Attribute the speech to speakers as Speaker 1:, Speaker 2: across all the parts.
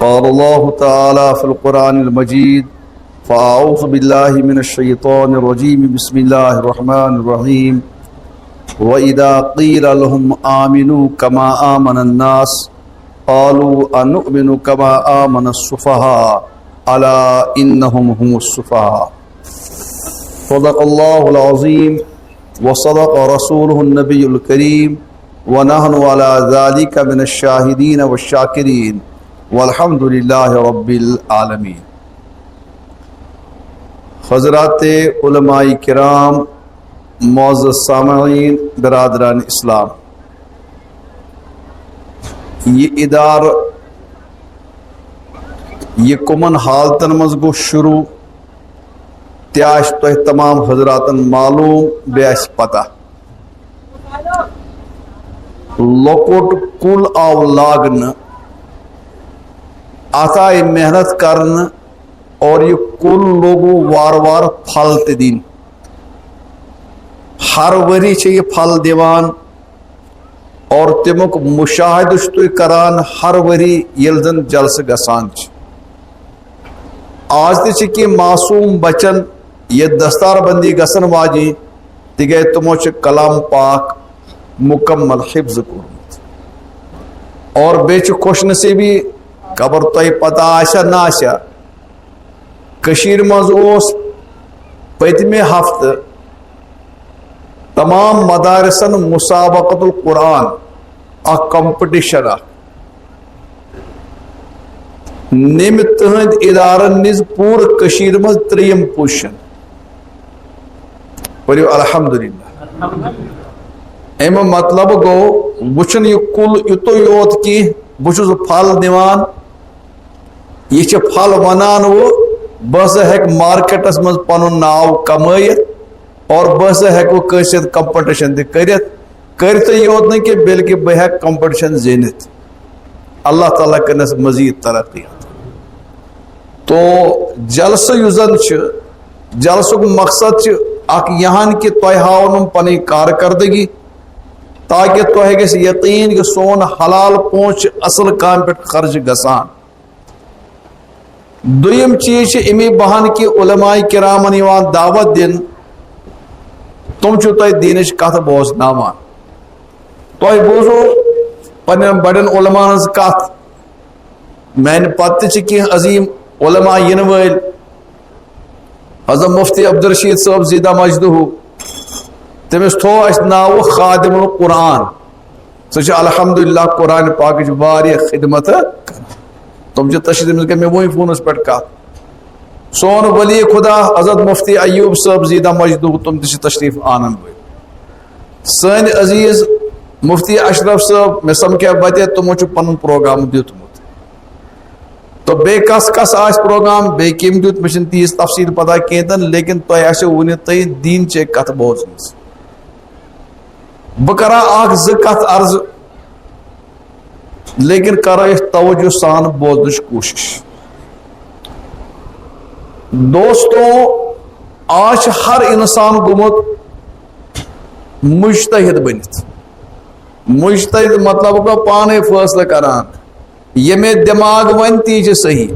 Speaker 1: قال الله تعالى في القرآن المجيد فأعوذ بالله من الشيطان الرجيم بسم الله الرحمن الرحيم وإذا قيل لهم آمنوا كما آمن الناس قالوا أنؤمن كما آمن السفهاء ألا إنهم هم السفهاء صدق الله العظيم وصدق رسوله النبي الكريم ونحن على ذلك من الشاهدين والشاكرين والحمد للہ رب العالمین۔ حضرات علماء کرام، معزز سامعین، برادران اسلام، یہ ادار یہ کمن حالتن مز گو شروع تیاش تو تمام حضراتن معلوم بیاس پتہ لوکوٹ کل آو لاگن آتائے محنت کرن اور یہ کل لوگوں وار وار پھل دین ہر وری چھ یہ پھل دیوان اور تمک مشاہدہ تو کران ہر وری یلزن جلس گسان آج تہ کہ معصوم بچن یہ دستار بندی گسن واجی تگے تمو چھ کلام پاک مکمل حفظ کورمت اور بیچ خوش نصیبی خبر تہ پتہ آشا نہ آشا کشیر مز اوس پتمہ ہفتہ تمام مدارسن مسابقت القرآن اخ کمپٹیشن نم تہند ادارن نز پور کشیر مز تریم پوزیشن پریو الحمدللہ۔ ایم مطلب گو وچن یہ کل یتو یوت کی بچس پھل دیوان یہ چھ پھل ونان وہ بس ہیک مارکیٹس مز پنن ناو کمائت اور بس ہیک وہ کیسے کمپٹیشن تہ کرتے یوت نہیں کہ بلکہ بہ ہیک کمپٹیشن زینت اللہ تعالیٰ کرنس مزید ترقی۔ تو جلسہ یوزن چھ جلسک مقصد چھ اک یہاں کہ تہ ہاونم پنی کارکردگی تاکہ تہ گژھِ یقین کہ سون حلال پونچ اصل کام پہ خرچ گسان۔ دویم چیز امی بہان کی علماء کرامن یوان دعوت دن تم چھو تہ دینش کت بوزناوان تہ بوزو پنن بڑن علماء ہز کت مین پتہ چھ کی عظیم علماء ین ول حضرت مفتی عبدالرشید صاحب زیدہ مجدہ تمس تھو اس ناو خادم القرآن سہ الحمدللہ قرآن پاک واریہ خدمت تم تشریف کہ میں وہی فونس پہ کت سون ولی خدا حضرت مفتی ایوب صاحب زیدہ مجدہ تم تہ تشریف آنن ول سن عزیز مفتی اشرف صاحب میں سمکھیا بتے تمو چھ پن پروگرام دیتمت تو بے کس کس آس پروگرام بے کم دیت مشن تیز تفصیل پتہ کیتن لیکن تہ آسو ون تہ دین چہ کت بوزمس بہ کرا اخ ز کت عرض لیکن کرو توجہ سان بوزنچ کوشش۔ دوستوں آج ہر انسان گومت مجتہد بنت مجتہد مطلب کو پانے فیصلہ کران یہ میں دماغ ون تی چھ صحیح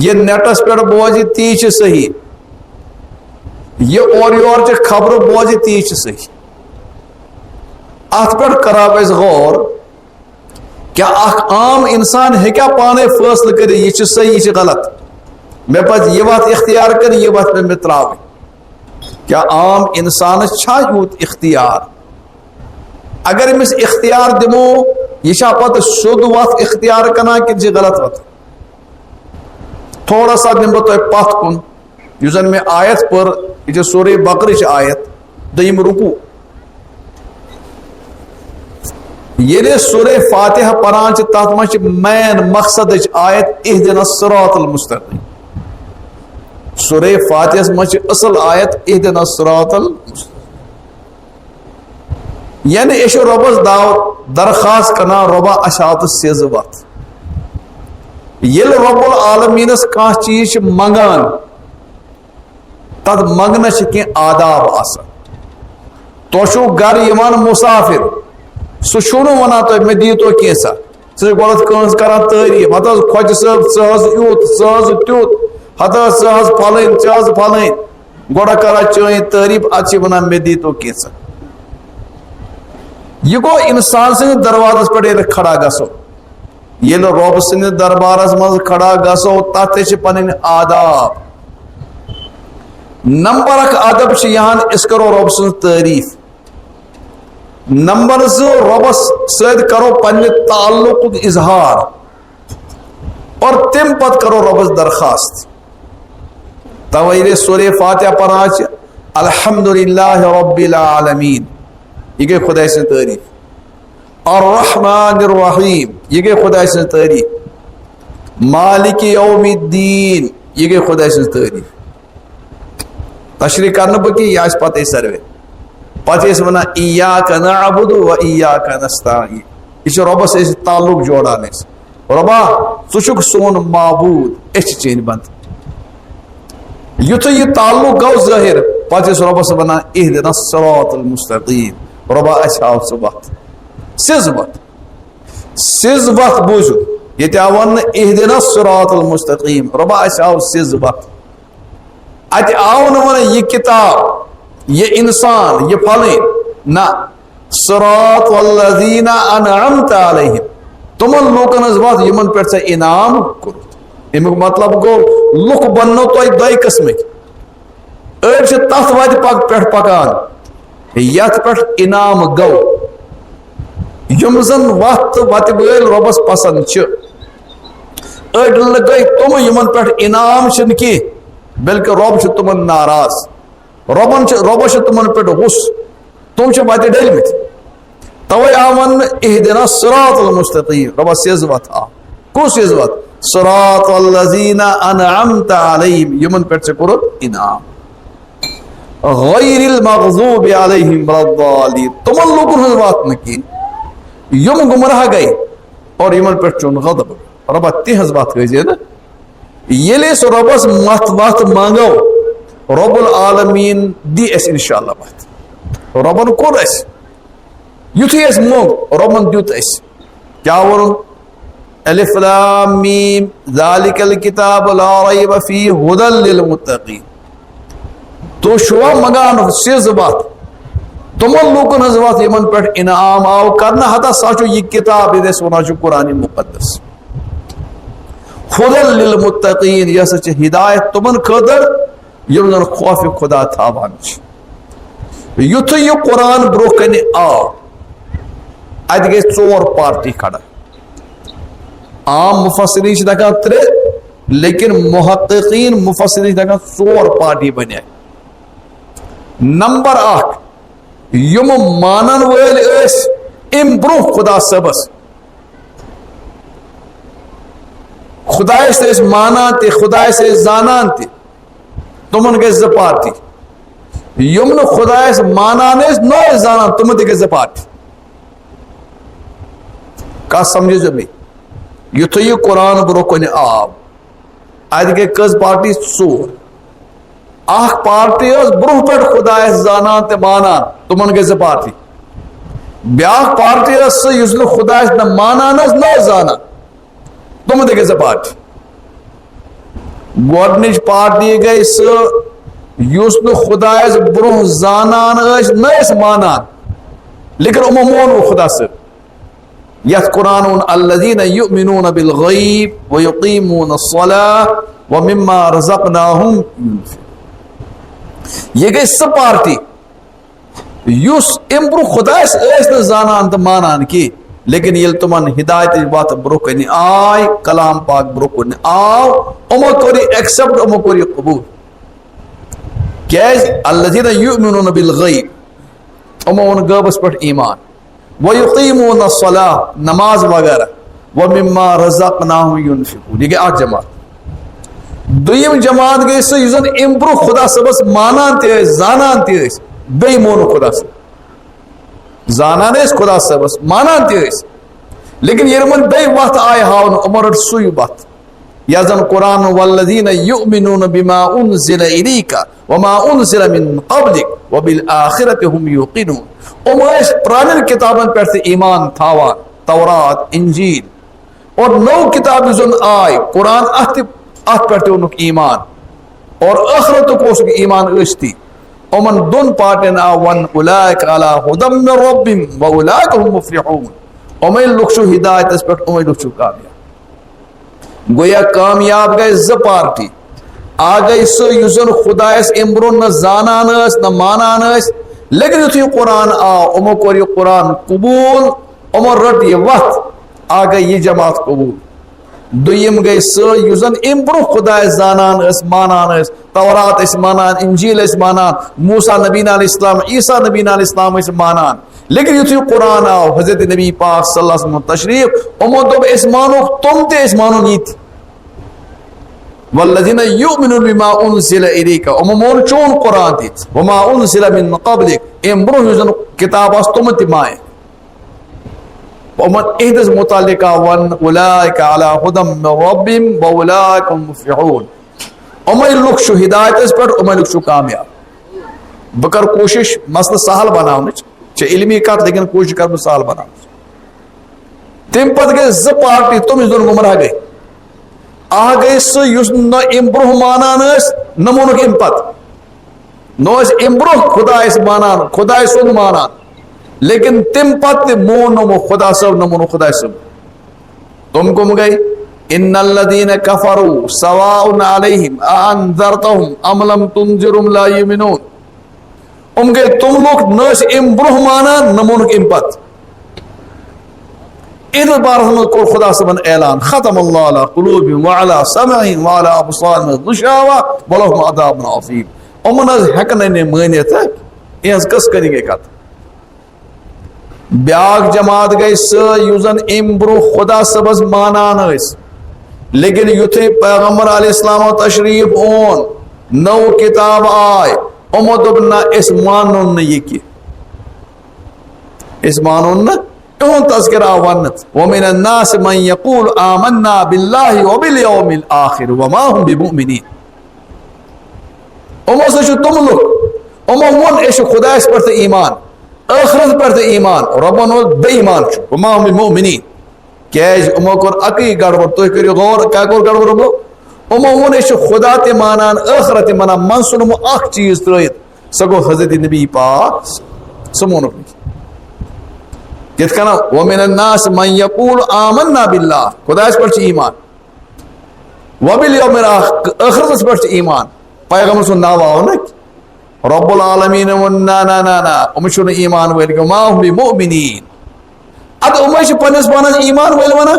Speaker 1: یہ نیٹس پہ بوزی تی چھ صحیح یہ اور یور چھ خبر بوزی تی چھ صحیح۔ ات پہ کرو اس غور کیا اخ عام انسان ہیکیا پانے فیصلہ کر یہ چھ صحیح یہ چھ غلط میں پس یہ بات اختیار کر یہ بات میں تراو کیا عام انسان چھا یوت اختیار اگر امس اختیار دمو یہ چھا پتہ سود وقت اختیار کرنا کہ جی غلط وقت تھوڑا سا دم بتو پات کن یوزن میں آیت پر یہ سورہ بقرہ چھ آیت دیم رکوع یہ سورہ فاتحہ پران چھ تات مچ مین مقصد آیت اہدنا الصراط المستقیم سورہ فاتحہ مچ اصل آیت اہدنا الصراط المستقیم یعنی ایشو ربس داو درخواست کرنا ربا اشاعت سیز وقت یل رب العالمین کان چیز منگان تد منگنش کی آداب آسا تو شو گر یمان مسافر سو شنو ونا تو میں دیتو کیسا گۄڈٕ کٲنٛسہِ کران تعریٖف ہتہٕ حظ خۄجہِ صٲب ژٕ حظ یُتھ ژٕ حظ تیُتھ ہتہٕ حظ ژٕ حظ پھلٲنۍ ژٕ حظ پھلٲنۍ گۄڈٕ کران چٲنۍ تعریٖف ادٕ چھِ ونان مےٚ دیٖتو کینٛژھا یہ گوٚو انسان سٕنٛدِس دروازس پٮ۪ٹھ ییٚلہِ کھڑا گژھو ییٚلہِ رۄب سٕنٛدِس دربارس منٛز کھڑا گژھو تتھ تہِ چھِ پنٕنۍ آداب نمبر اکھ ادب چھِ یہان أسۍ کرو رۄب سٕنٛز تعریٖف نمبر زٕ رۄبس سۭتۍ کرو پننہِ تعلقُک اظہار اور تمہِ پتہٕ کرو رۄبس درخواست توے ییٚلہِ سورہ فاتحہ پران چھِ الحمدللہ رب العالمین یہ گئی خدا سٕنٛز تعریٖف الرحمن الرحیم یہ گئی خدا سٕنٛز تعریٖف مالک یوم الدین یہ گئی خدا سٕنٛز تعریٖف تشریح کرنہٕ بہٕ کینٛہہ یہِ آسہِ پتہٕ ساروے پتہٕ ٲسۍ ونان ایاک نعبد و ایاک نستعین یہ چھُ رۄبس أسۍ تعلق جوڑان أسۍ رۄبا ژٕ چھُکھ سون معبوٗد أسۍ چھِ چٲنۍ بنٛدٕ یُتھُے یہِ تعلق گوٚو ظٲہِر پتہٕ ٲسۍ رۄبس ونان اہدنا الصراط المستقیم رۄبا اسہِ ہاو ژٕ وتھ سیٚز وتھ سیٚز وتھ بوٗزِو ییٚتہِ آو وننہٕ اہدنا الصراط المستقیم رۄبا اسہِ ہاو سیٚز وتھ اتہِ آو نہٕ ونان یہ کتاب یہ انسان یہ پھلٲنۍ نہ صراط الذین انعمت علیہم تمن لوکن ہٕنٛز وتھ یمن پٮ۪ٹھ ژےٚ انعام کوٚرُتھ امیُک مطلب گوٚو لُکھ بننو تۄہہِ دۄیہِ قٕسمٕکۍ أڑۍ چھِ تتھ وتہِ پٮ۪ٹھ پکان یتھ پٮ۪ٹھ انعام گوٚو یم زن وتھ تہٕ وتہِ وٲلۍ رۄبس پسند چھِ أڑۍ گٔے تِم یمن پٮ۪ٹھ انعام چھِنہٕ کینٛہہ بلکہ رۄب چھُ تمن ناراض رۄبس چھُ تمن پٮ۪ٹھ غُصہٕ تِم چھِ وتہِ ڈٔلمٕتۍ توے آو وننہٕ اہدنا الصراط المستقیم رۄبا سیٚز وتھ آو کُس سیٚز وتھ صراط الذین انعمت علیہم یمن پٮ۪ٹھ ژےٚ کوٚرُتھ انعام غیر المغضوب علیہم ولا الضالین تمن لوکن ہٕنٛز وتھ نہٕ کینٛہہ یم گمراہ گٔے اور یمن پٮ۪ٹھ چون غضب رۄبا تِہنٛز وتھ گٔے نہٕ ییٚلہِ أسۍ رۄبس وتھ منگو رب العالمین دی اَسہِ انشاءاللہ وتھ رۄبن کوٚر اَسہِ یُتھُے اَسہِ موٚنگ رۄبن دیُت اَسہِ کیٛاہ ووٚنُن الف لام میٖم ذالِکَ الکِتاب لا ریب فیہ ھدی للمتقین تُہۍ چھُوا منگان سیٚز وتھ تمن لوکن ہٕنٛز وتھ یمن پٮ۪ٹھ انعام آو کرنہٕ ہتا سا چھُ یہِ کِتاب ییٚلہِ أسۍ ونان چھُ قرآنِ مُقدس ھدی للمتقین یہ ہسا چھِ ہدایت تمن خٲطرٕ یم زن خوف خدا تھاوان چھِ یُتھُے یہِ قرآن برونٛہہ کنہِ آو اتہِ گٔے ژور پارٹی کھڑا عام مفسرین چھِ دکان ترٛےٚ لیکن محققین مفسرین چھِ دکان ژور پارٹی بنے نمبر اکھ یم مانن وٲلۍ ٲسۍ امہِ برونٛہہ خدا صٲبس خدایس تہِ ٲسۍ مانان تہِ خدایس ٲسۍ زانان تہِ تمن گٔے زٕ پارٹی یم نہٕ خدایس مانان ٲسۍ نہ ٲسۍ زانان تمن تہِ گٔے زٕ پارٹی کتھ سمجھو مےٚ یُتھُے یہِ قرآن برونٛہہ کنہِ آو اتہِ گٔے کٔژ پارٹی ژور اکھ پارٹی ٲس برونٛہہ پٮ۪ٹھ خدایس زانان تہِ مانان تمن گٔے زٕ پارٹی بیاکھ پارٹی ٲس سۄ یُس نہٕ خدایس نہ مانان ٲس نہ ٲس زانان تمن تہِ گٔے زٕ پارٹی گۄڈنِچ پارٹی گٔے سۄ یُس نہٕ خدایس برونٛہہ زانان ٲسۍ نہ ٲسۍ مانان لیکن یِمو مون نہٕ خدا صٲب یتھ قرآن ووٚن الذین یؤمنون بالغیب ویقیمون الصلاة ومما رزقناہم ينفقون یہ گٔے سۄ پارٹی یُس امہِ برونٛہہ خدایس ٲسۍ نہٕ زانان تہٕ مانان کینٛہہ لیکن ییٚلہِ تمن ہدایتٕچ وتھ برونٛہہ کنہِ آے کلام پاک برونٛہہ کُن آو یِمو کوٚر یہِ ایکسپٹ یِمو کوٚر یہِ قبوٗل کیازِ الذین یؤمنون بالغیب یِمو اوٚن غٲبس پٮ۪ٹھ ایمان ویقیمون الصلاة نماز وغیرہ ومما رزقناہم ينفقون یہ گٔے اکھ جماعت دوٚیِم جماعت گٔے سۄ یُس زن امہِ برونٛہہ خدا صٲبس مانان تہِ ٲسۍ زانان تہِ ٲسۍ بیٚیہِ مونُکھ خدا صٲب زانان ٲسۍ خدا صٲبس مانان تہِ ٲسۍ لیکن ییٚلہِ یِمن بیٚیہِ وتھ آیہِ ہاونہٕ یِمو رٔٹ سُے وتھ یتھ زن قرآن والذین یؤمنون بما انزل الیک وما انزل من قبلک وبالآخرۃ هم یوقنون یِم ٲسۍ پرانٮ۪ن کتابن پٮ۪ٹھ تہِ ایمان تھاوان تورات انجیل اور نو کتاب زن آئی قرآن ات پہ اونک ایمان اور آخرتک اوسک ایمان اشتی امن دون پارٹین آو ون اولئک علی ھدی من ربہم واولئک هم مفلحون امے لوگ چھو ہدایت اس پہ امے لوگ چھو کامیاب گویا کامیاب گئے ز پارٹی آ گئی سو یوزن خدا اس امبرون نہ زانان اس نہ مانان اس لیکن یتھی قرآن آو امو کو یہ قرآن قبول امو رٹ یہ وقت آ گئی یہ جماعت قبول دویم گئی سو یوزن امبرو خدا اس زانان اس مانان اس تورات اس مانان انجیل اس مانان موسیٰ نبی علیہ السلام عیسیٰ نبی علیہ السلام اس مانان لیکن یتھی قرآن آو حضرت نبی پاک صلی اللہ علیہ وسلم تشریف امو دب اس مانو تم تے اس مانو نیت والذین یؤمنون بما انزل الیک امون چون قرآن تیت وما انزل من قبلک امبرو یوزن کتاب اس تم تی مائیں ومن اہدز متعلقہ ون اولئک علی ھدی من ربہم واولئک هم مفلحون امے لوگ چھو ہدایت اس پر امے لوگ چھو کامیاب بکر کوشش مسئلہ سہل بناونچ چھ علمی کت لیکن کوشش کر سہل بناونچ تم پت گئے ز پارٹی تم اس دون گمراہ گئے آ گئے سو یس نہ امبرو مانان اس نمونک امپت نو اس امبرو خدا اس مانان خدا اس سن مانان لیکن تم پت مونو خدا سب نمونو خدا سب تم کم گئی ان الذین کفروا سواء علیہم انذرتهم ام لم تنذرهم لا یؤمنون گئے تم لوگ نس امبرو مانان نمونک امپت ادھر بارہ میں کو خدا سبن اعلان ختم اللہ علی قلوبہم وعلی سمعہم وعلی ابصارہم غشاوہ ولہم عذاب عظیم امن از ہکنے مانیت ہے یہ کس کریں گے کت بیاگ جماعت گئی سو یوزن امبرو خدا سبز مانان اس لیکن یتھے پیغمبر علیہ السلام تشریف اون نو کتاب آئے امو دبنا اس مانون نے یہ کی اس مانون نے اون تذکرہ ونت ومن الناس من یقول آمنا باللہ وبالیوم الآخر وما هم بمؤمنین امو سے تم لوگ امو ون ایش خدا اس پر ایمان آخرت پر ایمان ربن بے ایمان چھو وما هم بمؤمنین کیج امو کر اکی گڑبڑ تو کری غور کیا کر گڑبڑ ربو امو ون ایش خدا تے مانان آخرت مانان منسون مو اخ چیز ترائیت سگو حضرت نبی پاک سمونو کہت کنا ومن الناس من یقول آمنا باللہ خدا اس پر ایمان وبالیوم الآخر آخرت اس پر ایمان پیغمبر سن ناوا ہونک رب العالمین نا نا نا نا امشون ایمان ویل کہ ما هم بمؤمنین اد امش پنس بنا ایمان ویل ونا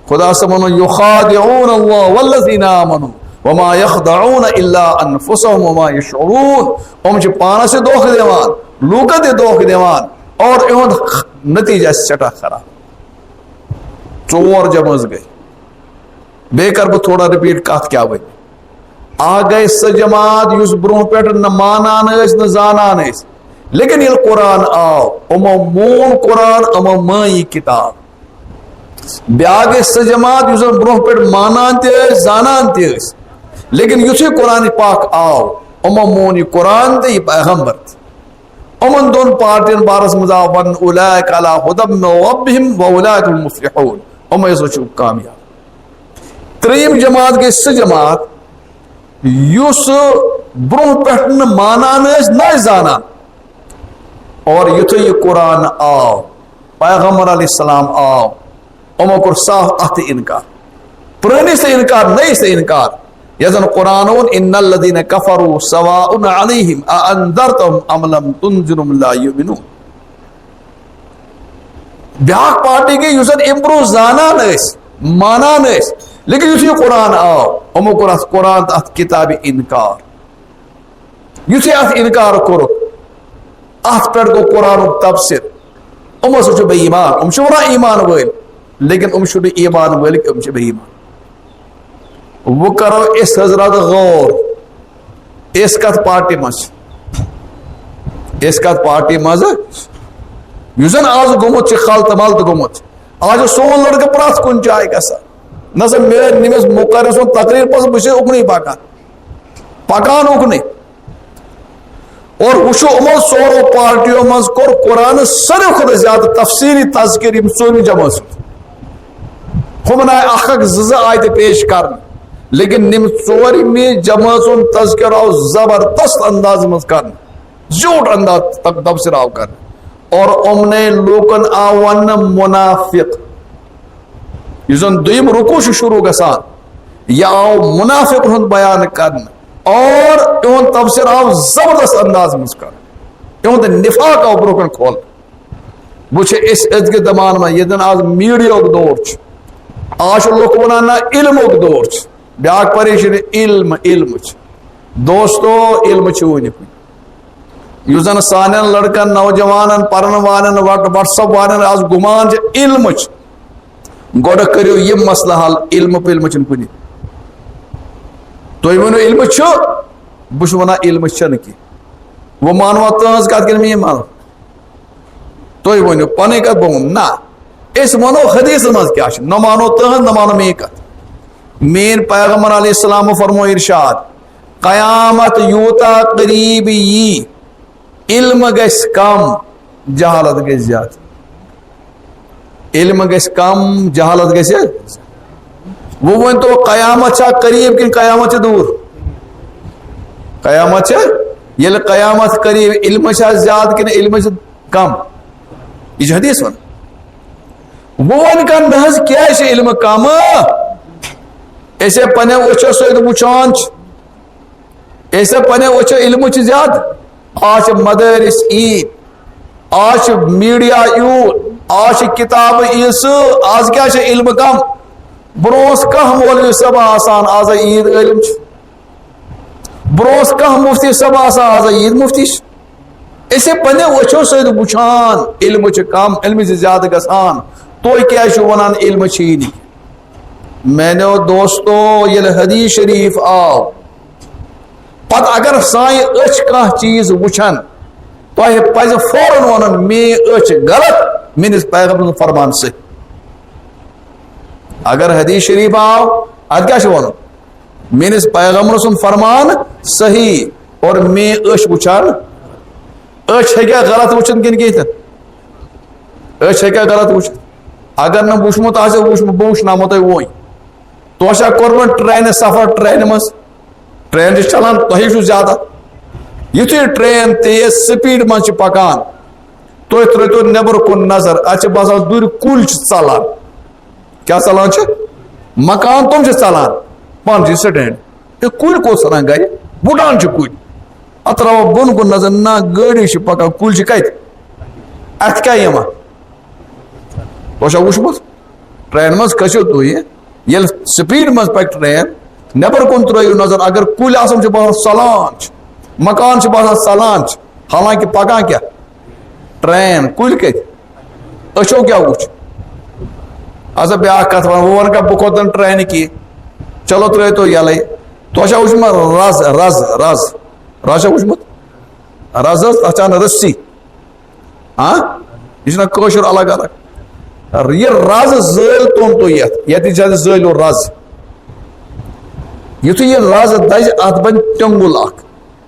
Speaker 1: خدا سمنو یخادعون اللہ والذین آمنوا وما يخدعون الا انفسهم وما يشعرون امش پانا سے دوخ دیوان لوکا دے دوخ دیوان اور اون نتیجہ چٹا خراب چور جمز گئی بے کر بہ تھوڑا ریپیٹ کات کیا ہوئی آ گئے س جماعت یس برو پہ نہ مانان اس نہ زانان اس لیکن یہ قرآن آو امو مون قرآن امو مائی کتاب بیا گئے س جماعت یس برو پہ مانان تے زانان تے اس لیکن یسے قرآن پاک آو امو مون یہ قرآن تے یہ پیغمبر امن دون پارٹین بارس مزا ون اولئک علی ھدی من ربہم واولئک هم مفلحون امو یہ سوچو کامیاب تریم جماعت گئے س جماعت یس برو پہ مانان نہ زانان اور یتھے یہ قرآن آو پیغمبر علیہ السلام آو امو کر صاف ات انکار پرانی سے انکار نئی سے انکار یزن قرآن ان الذین کفروا سواء علیہم انذرتهم ام لم تنذرهم لا یؤمنون بیاک پارٹی کے یوزن امبرو زانان اس مانان اس لیکن یتھے قرآن آو امو کر قرآن ات کتاب انکار یتھے ات انکار کرو ات پر گو قرآن تفسیر امو سو بے ایمان ام شورا ایمان ویل لیکن ام شو ایمان ویل ام شو بے ایمان وہ کرو اس حضرت غور اس کت پارٹی مز اس کت پارٹی مز یوزن آز گومت چھ خالت مالت گومت آج سون لڑکا پرات کن جائے گا سا نہ سا میرے نمس مقرر سون تقریر پس بچے اکنی پکان اکنی اور وشو امو سورو پارٹیوں مز کور قرآن سر خود زیادہ تفسیری تذکری سومی جمع ہم آئے زٕ آیتہِ پیش کرنے لیکن نم ژورمی جماعت تذکر آو زبردست انداز مز کرنے جھوٹ انداز تک تبصر آو کرنے اور امنے لوکن آو ون منافق یہ زن دویم رکوع شروع گسان یا آو منافق ہند بیان کرنے اور اہن تبصر آو زبردست انداز مز کرنے اہن نفاق آو بروکن کھول بچے اس ازگی دمان میں یہ دن آج میڈیا کو دور چھ آج لوگ بنانا علم کو دور چھ بیاک پریشن علم دوستو علم چھوئنی کوئی یوزن سانن لڑکن نوجوانن پرن وانن واٹس اپ وانن آج گمان چھ علم چھ گوڑا کریو یہ مسئلہ حل علم پہ علم چھن کنی تو یہ ونو علم چھو بش ونا علم چھن کی وہ مانوا تنز کات کرنے میں مانو تو یہ ونو پانے کا بہن نا اس منو حدیث مز کیا چھ نہ مانو تنز نہ مانو میں کات مین پیغمبر علیہ السلام فرمو ارشاد قیامت یوتا قریب یہ علم گس کم جہالت گس زیادہ علم گس کم جہالت گس وہ ون تو قیامت چھا قریب کن قیامت چھ دور قیامت چھ یل قیامت قریب علم چھا زیادہ کن علم چھ کم یہ حدیث ون وہ ون کن بحث کیا ہے علم کم ایسے پنے وچھو سوید وچان ایسے پنے وچھو علم چھ زیادہ آج مدارس عید آج میڈیا یوت آج کتاب عیس آج کیا چھ علم کم بروس کہ مولوی صاحب آسان آز عید علم چھ بروس کہ مفتی صاحب آسان آز عید مفتی چھ ایسے پنے وچھو سوید وچان علم چھ کم علم چھ زیادہ گسان تو کیا چھ ونان علم چھ نہیں میں نے دوستو یہ حدیث شریف آو پت اگر سائیں اچھ کا چیز وچھن تو پز فوراً ونن میں اچھ غلط میرے پیغمبر فرمان سے اگر حدیث شریف آو اد کیا ون میرے پیغمبر سن فرمان صحیح اور میں اچھ وچھان اچھ ہے کیا غلط وچھن کن کی اچھ ہے کیا غلط وچھن اگر نہ وچھمت آسے وچھنامو تہ وہی تو کورمت ٹرین سفر ٹرین مز ٹرین چلان تھی چھو زیادہ یتھے ٹرین تیز سپیڈ مز پکان تھی ترو نبر کن نظر اتھ باسان دور کل ژلان کیا ژلان مکان تم ژلان پن سٹینڈ یہ کل کو ژلان گھر بڑان کل ات ترو بن کن نظر نا گاڑی پکان کل کت ات کیا تو وچمت ٹرین مز کھسو تھی یل سپیڈ مز پک ٹرین نبر کن ترو نظر اگر کل آسان باسان ژلان مکان باسان ژلان حالانکہ پکان کیا ٹرین کل کت اچھو کیا وچ اچھا بیاا کت ون کا بہ کھوتن ٹرین کی چلو تر تو یل تو وچمت رز رز رز رز وچمت رز تک رسی ہاں یہ قشر الگ الگ یہ رز زل تم تو یت زل رز یتھے یہ رز دز ات بن ٹنگل اخ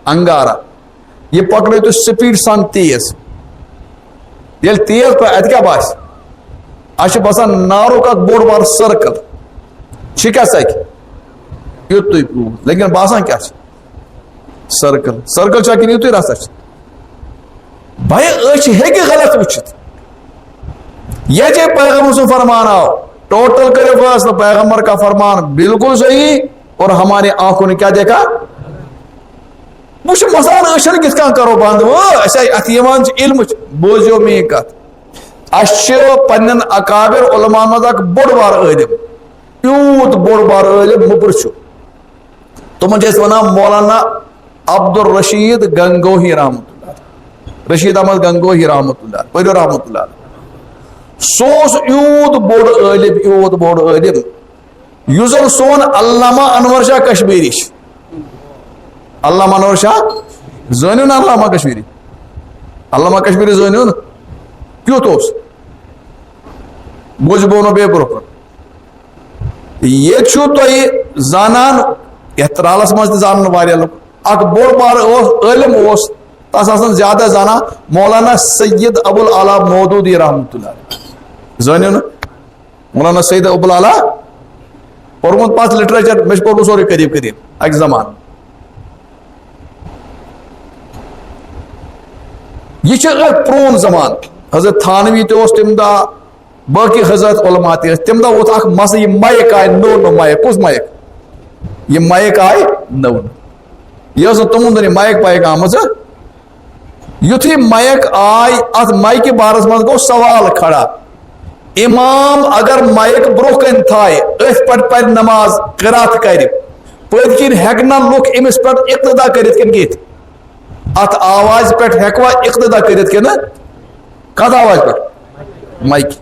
Speaker 1: انگارا یہ پکڑ تو سپیڈ سان تیز یل تیز پہ ات کیا باس اچھا باسان نارک اخ بوڑ بار سرکل کیا سک یوت لیکن باسان کیا سرکل سرکل چھ کن یوت رستہ بھائی اچھ ہیکہ غلط وچھت یہ جے پیغمبر سے فرمان آؤ ٹوٹل کرے فیصلہ پیغمبر کا فرمان بالکل صحیح اور ہمارے آنکھوں نے کیا دیکھا مجھ مسان اشن کس کا کرو بند وہ ایسا اتیمان علم بوزیو میں کت اشو پنن اکابر علماء مزاک بڑ بار علم یوت بڑ بار علم مپرچو تو مجھے اس ونا مولانا عبد الرشید گنگوہی رحمت اللہ رشید احمد گنگوہی رحمت اللہ پہلو رحمت اللہ سوس یوت بوڑ علم یوزن سون علامہ انور شاہ کشمیری علامہ انور شاہ زنیون علامہ کشمیری زنیون کیوت اس بوجھ بونو بے برپر یہ چھو تو یہ زانان احترالس مجھتے زانن واریا لوگ اک بوڑ بار علم اس تاس آسان زیادہ زانا مولانا سید ابو العلا مودودی رحمت اللہ زنیون مولانا سید ابوالعلا پورمت پاس لٹریچر میں پورمت سورے قریب قریب اک زمان یہ پرون زمان حضرت تھانوی تہ تم دہ باقی حضرت علماء تم دہ ووت اخ مسئلہ یہ مائک آئے نو مائک کس مائک یہ مائک آئے نو یہ تمہن دن مائک پائک آمز یتھی مائک آئی ات مائک بارس من گو سوال کھڑا امام اگر مائک برو کن تھائے ات پٹ پر نماز قرات کر پت کن ہیکنا لوک امس پہ اقتدا کرت کن گیت ات آواز پہ ہیکوا اقتدا کرت کن کت آواز پہ مائک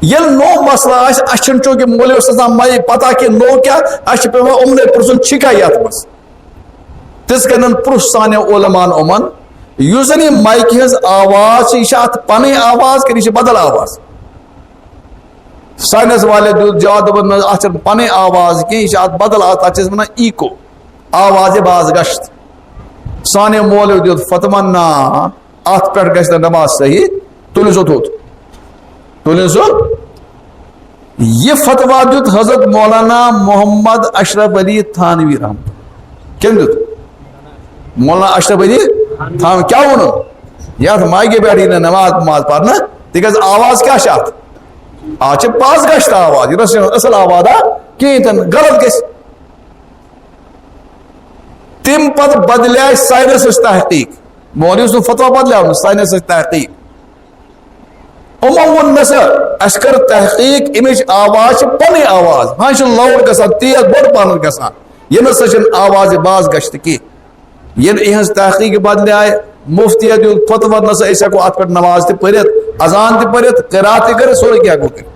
Speaker 1: یل نو مسئلہ اچھن چونکہ مولوی استاد مائک پتہ کہ نو کیا اچھ پہ امنے پرسن چھکا یات مس تس کن پرس سانے علمان امن یس زن یہ مائک ہز آواز یہ ات پن آواز کہ یہ بدل آواز سائنس والے جواب دپن ات پن آواز کی یہ ات بدل ات ونان ایکو آواز باز گشت سانے مولوی دیت فتویٰ نا ات پہ گھس نماز صحیح تلو سو تھوت تلو سو یہ فتویٰ دیت حضرت مولانا محمد اشرف علی تھانوی رحمۃ کم دیت مولانا اشرف علی تھانوی کیا ونو یا مائکے بیٹھی نا نماز پڑھنا تکیاز آواز کیا شات آج پاس گشت آواز یہ اصل آواز کہین غلط گس تم پت بدلے سائنس تحقیق مولوی سن فتویٰ بدلے سائنس تحقیق ون میں اس کر تحقیق امچ آواز پن آواز ہاں لاؤڈ گسان تیز بڑ پہن گسان یہ نسا آواز باز گشت کی ین اہز تحقیق بدلے آئے مفتی دیت فتویٰ نسا اس ہیکو ات پہ نماز تہ پرت اذان تہ پرت قرات تہ کرت سورے کیا گو کر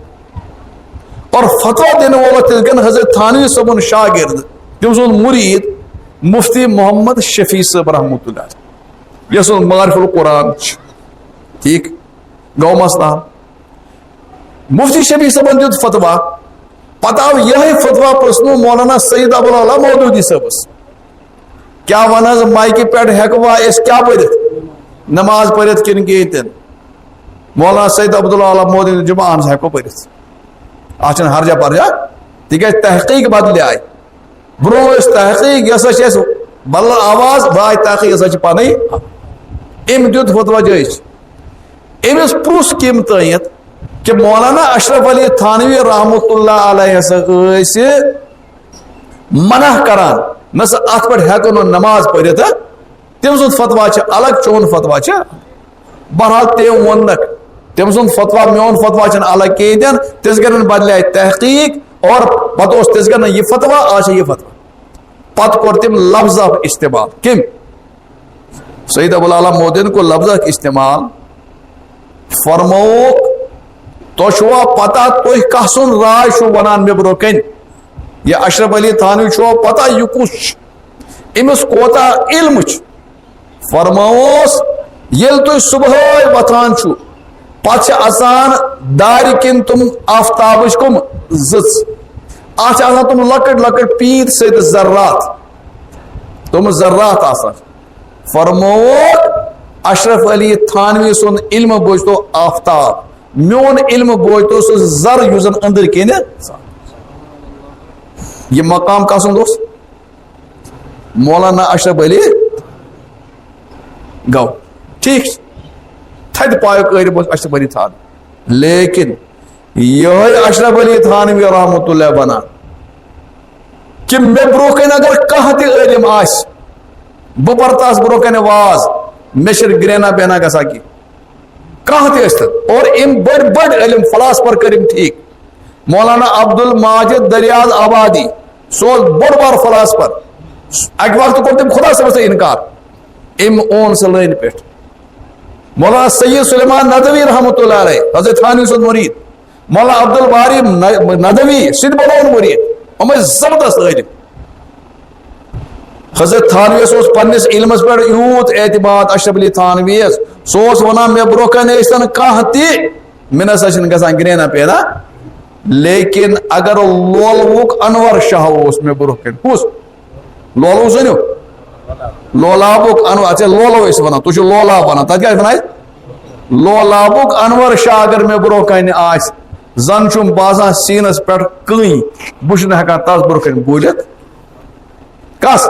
Speaker 1: اور فتویٰ دینے والا تلکن حضرت تھانوی صبن شاگرد تم سن مرید مفتی محمد شفیع صاحب رحمۃ اللہ یس معرف القرآن ٹھیک گو مسئلہ مفتی شفیع صاحب دیت فتویٰ پتہ آو یہ فتویٰ پرسنو مولانا سید ابوالعلا مودودی صاحبس کیا ونز مائکہ پہ ہیکوا اس کیا پرت نماز پرت کن گیتن مولانا سید عبداللہ مودودی جمعہ ہیکو پرت آچن ہرجا پرجا تکیاز تحقیق بدلے آئے برو اس تحقیق یہ بدل آواز بائے تحقیق یہ پانے ام دیت فتویٰ جائز امس پرس کم تیت کہ مولانا اشرف علی تھانوی رحمۃ اللہ علیہ منع کران نس ات پہ ہیکو نماز پڑھت تم سند فتویٰ الگ چون فتویٰ بہرحال تم ونک تم سند فتویٰ میون فتویٰ الگ کہین تس گرن بدلے تحقیق اور پتہ تس گرن یہ فتویٰ آج یہ فتویٰ پت کور تم لفظ استعمال کم سید ابوالعلا مودودی کو لفظ استعمال فرموک تو چھوا پتہ تھی کہ سن رائے چھو ونان مے برو کن یہ اشرف علی تھانوی چھو پتہ یہ کس امس کوتا علم فرموس یل تھی صبح وتان چھو پتہ اژان دار کن تم آفتابچ کم زٕژ ات تم لکٹ لکٹ پیت ست ذرات تم ذرات آسان فرموک اشرف علی تھانوی سن علم بوجھ تو آفتاب میون علم بوجھ تو سہ زر یوزن اندر کن یہ مقام کا سن دوست مولانا اشرف علی گو ٹھیک تھد پایو قریب اشرف علی تھان لیکن یہ اشرف علی تھانوی رحمۃ اللہ بنا کہ مے برو کن اگر کھانا تہ علم آس بہ پرتاس برو کن واز مشر گرینا بینا گسا کی کہاں تہ اور ام بڑ بڑ علم فلاسفر کرم ٹھیک مولانا عبد الماجد دریاز آبادی سو بڑ بار فلاسفر اک وقت کور تم خدا صاحب سے انکار ام اون سے لین پہ مولانا سید سلیمان ندوی رحمۃ اللہ علیہ حضرت تھانوی سن مرید مولانا عبد الباری ندوی سید بڑون مرید ہم زبردست علم حضرت تھانوی اس پنس علمس پہ یوت اعتماد اشرف علی تھانوی سوس ونان مے برو کن اشتن کھانا تہ مے نسا گژھان گرینا پیدا لیکن اگر لولوک انور شاہ اس مے برو کن کس لولو سنو لولابک انور اچھا لولو اس ونان تو لولاب ونان تک کیا ونان لولابک انور شاہ اگر مے برو کن آس زن چھم باسان سینس پہ کئی بہ ہیکان تس برکن بولت کس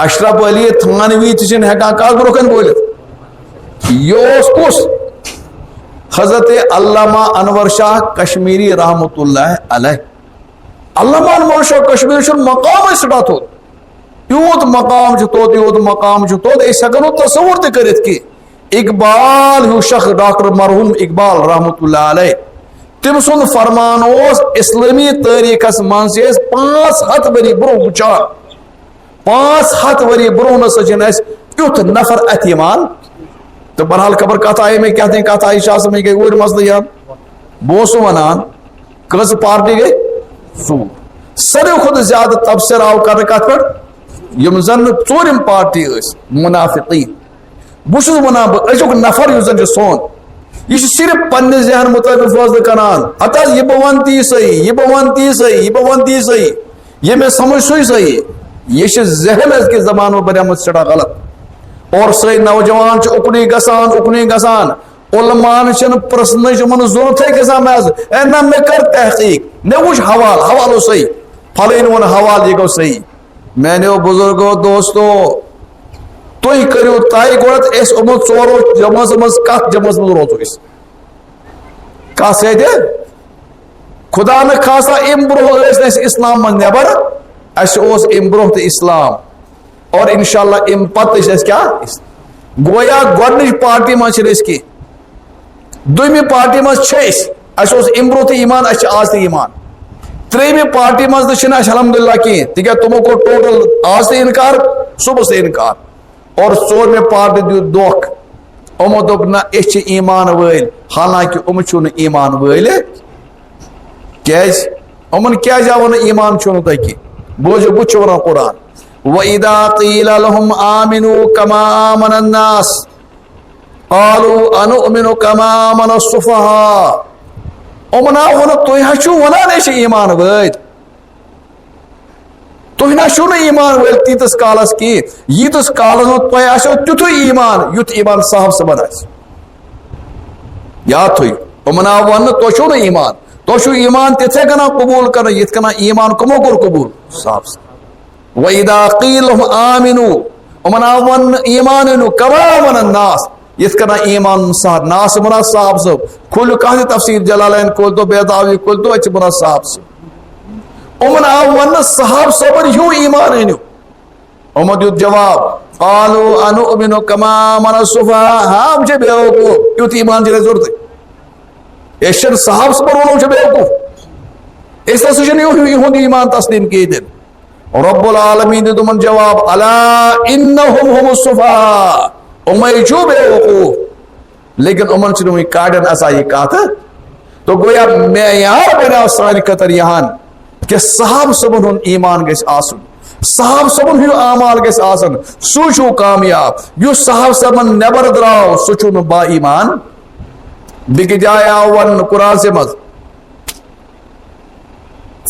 Speaker 1: اشرف علی تھانوی تہ ہیکان کس برکن بولت یہ کس حضرت علامہ انور شاہ کشمیری رحمۃ اللہ علیہ علامہ انور شاہ کشمیری مقام سٹھا تھوت یوت مقام توت یوت مقام توت اس ہیکو تصور تہ کرت کہ اقبال ہیو شخص ڈاکٹر مرحوم اقبال رحمۃ اللہ علیہ تم سن فرمان اس اسلامی تاریخس من 500 ؤری برو وچان 500 ؤری برو نسن اس یوت نفر ات ایمان تو بہرحال خبر کت آئی میں کہتے ہیں کت آئی شاہ صاحب گئی اور مسئلہ یاد بہت ونان کس پارٹی گئی ژور ساروی کھت زیادہ تبصرہ آو کر کت پہ یم زن ژورم پارٹی اس منافقین بہت ونان ازیک نفر اس زن سون یہ صرف پنہ ذہن مطابق فیصلہ کران ہتا یہ بہ ون تی صحیح یہ بہ ون تی صحیح یہ بہ ون تی صحیح یہ میں سمجھ سوئی صحیح یہ ذہن از کے زمانوں بنیامت سٹھا غلط اور سی نوجوان اکنی گسان علمان پرسن ضرورت گسان مز اے نہ مے کر تحقیق مے وچ حوالہ صحیح پھلین ون حوالہ یہ گو صحیح میانو بزرگو دوستو تھی کرو طے گوڑت اس امو ژورو جماعت مز کت جماعت مز روزو اس کت سید خدا نہ خاصا ام برو اسلام من نبر اس ام برو تو اسلام اور انشاءاللہ ام پتہ کیا گویا گۄڈنِچ پارٹی مز کی دویمہِ پارٹی مز ام برو تو ایمان اس آز تہ ایمان تریمہِ پارٹی مز تہ الحمدللہ کہیں تک تمو کو ٹوٹل آز تہ انکار صبح سے انکار اور ژورمہِ پارٹی دیت دھوکھ یمو دوٚپ نہ أسۍ چھِ ایمان وٲلۍ حالانکہ یِم چھُنہٕ ایمان وٲلۍ کیازِ یِمن کیازِ آو نہٕ ایمان چھُنہٕ تۄہہِ کینٛہہ بوٗزِو بہٕ چھُس ونان قرآن وَإِذَا قِيلَ لَهُمْ آمِنُوا كَمَا آمَنَ النَّاسُ قَالُوا أَنُؤْمِنُ كَمَا آمَنَ السُّفَهَاءُ یِمن آو ونہٕ تُہۍ حظ چھِو ونان أسۍ چھِ ایمان وٲلۍ تُہۍ نہ چھِو نہٕ ایمان وٲلۍ تیٖتِس کالس کینٛہہ ییٖتِس کالس نہٕ تۄہہِ آسیو تیُتھُے ایمان یُتھ ایمان صاحب صٲبن آسہِ یاد تھٲیِو یِمن آو وننہٕ تۄہہِ چھُو نہٕ ایمان تۄہہِ چھُو ایمان تِتھے کٔنۍ قبوٗل کران یِتھ کٔنۍ ایمان کٕمو کوٚر قبوٗل صاحب صٲب وَإِذَا قِيلَ لَهُمْ آمِنُوا یِمن آو وننہٕ ایمان أنِو كَمَا آمَنَ النَّاسُ یِتھ کٔنۍ ایمان صاحب ناس مراد صاحب صٲب کھوٗلِو کانٛہہ تہِ تفسیٖر جلالین کھول تو بیداوی کھول تو اَتہِ چھِ مراد صاحب صٲب یِمن آو وننہٕ صاحب صٲبن ہیوٗ ایمان أنِو یِمو دیُت جواب قالوا أنؤمن كما آمن السفهاء ہاں ہم چھِ بیوقوٗف یُتھ ایمان چھِ اَسہِ ضروٗرتٕے أسۍ چھِنہٕ صاحب صٲبن ووٚنمُت چھِ بیوقوٗف أسۍ ہسا چھِنہٕ یِہُنٛد ایمان تسلیٖم کِہیٖنۍ تہِ رب العالمین دیت تمن جواب الا انہم هم السفہاء یِمے چھُ بیوقوٗف لیکن یِمن چھُنہٕ وُنہِ کاڑٮ۪ن اژان یہِ کتھ تو گویا معیار بنیو سانہِ خٲطرٕ یہان کہ صاحب صٲبن ہُنٛد ایمان گژھِ آسُن صاحب صٲبن ہُنٛد اعمال گژھِ آسن سُے چھُ کامیاب یُس صاحب صٲبن نٮ۪بر درٛاو سُہ چھُنہٕ با ایمان بیٚکہِ جایہِ آو وننہٕ قرآنسٕے منٛز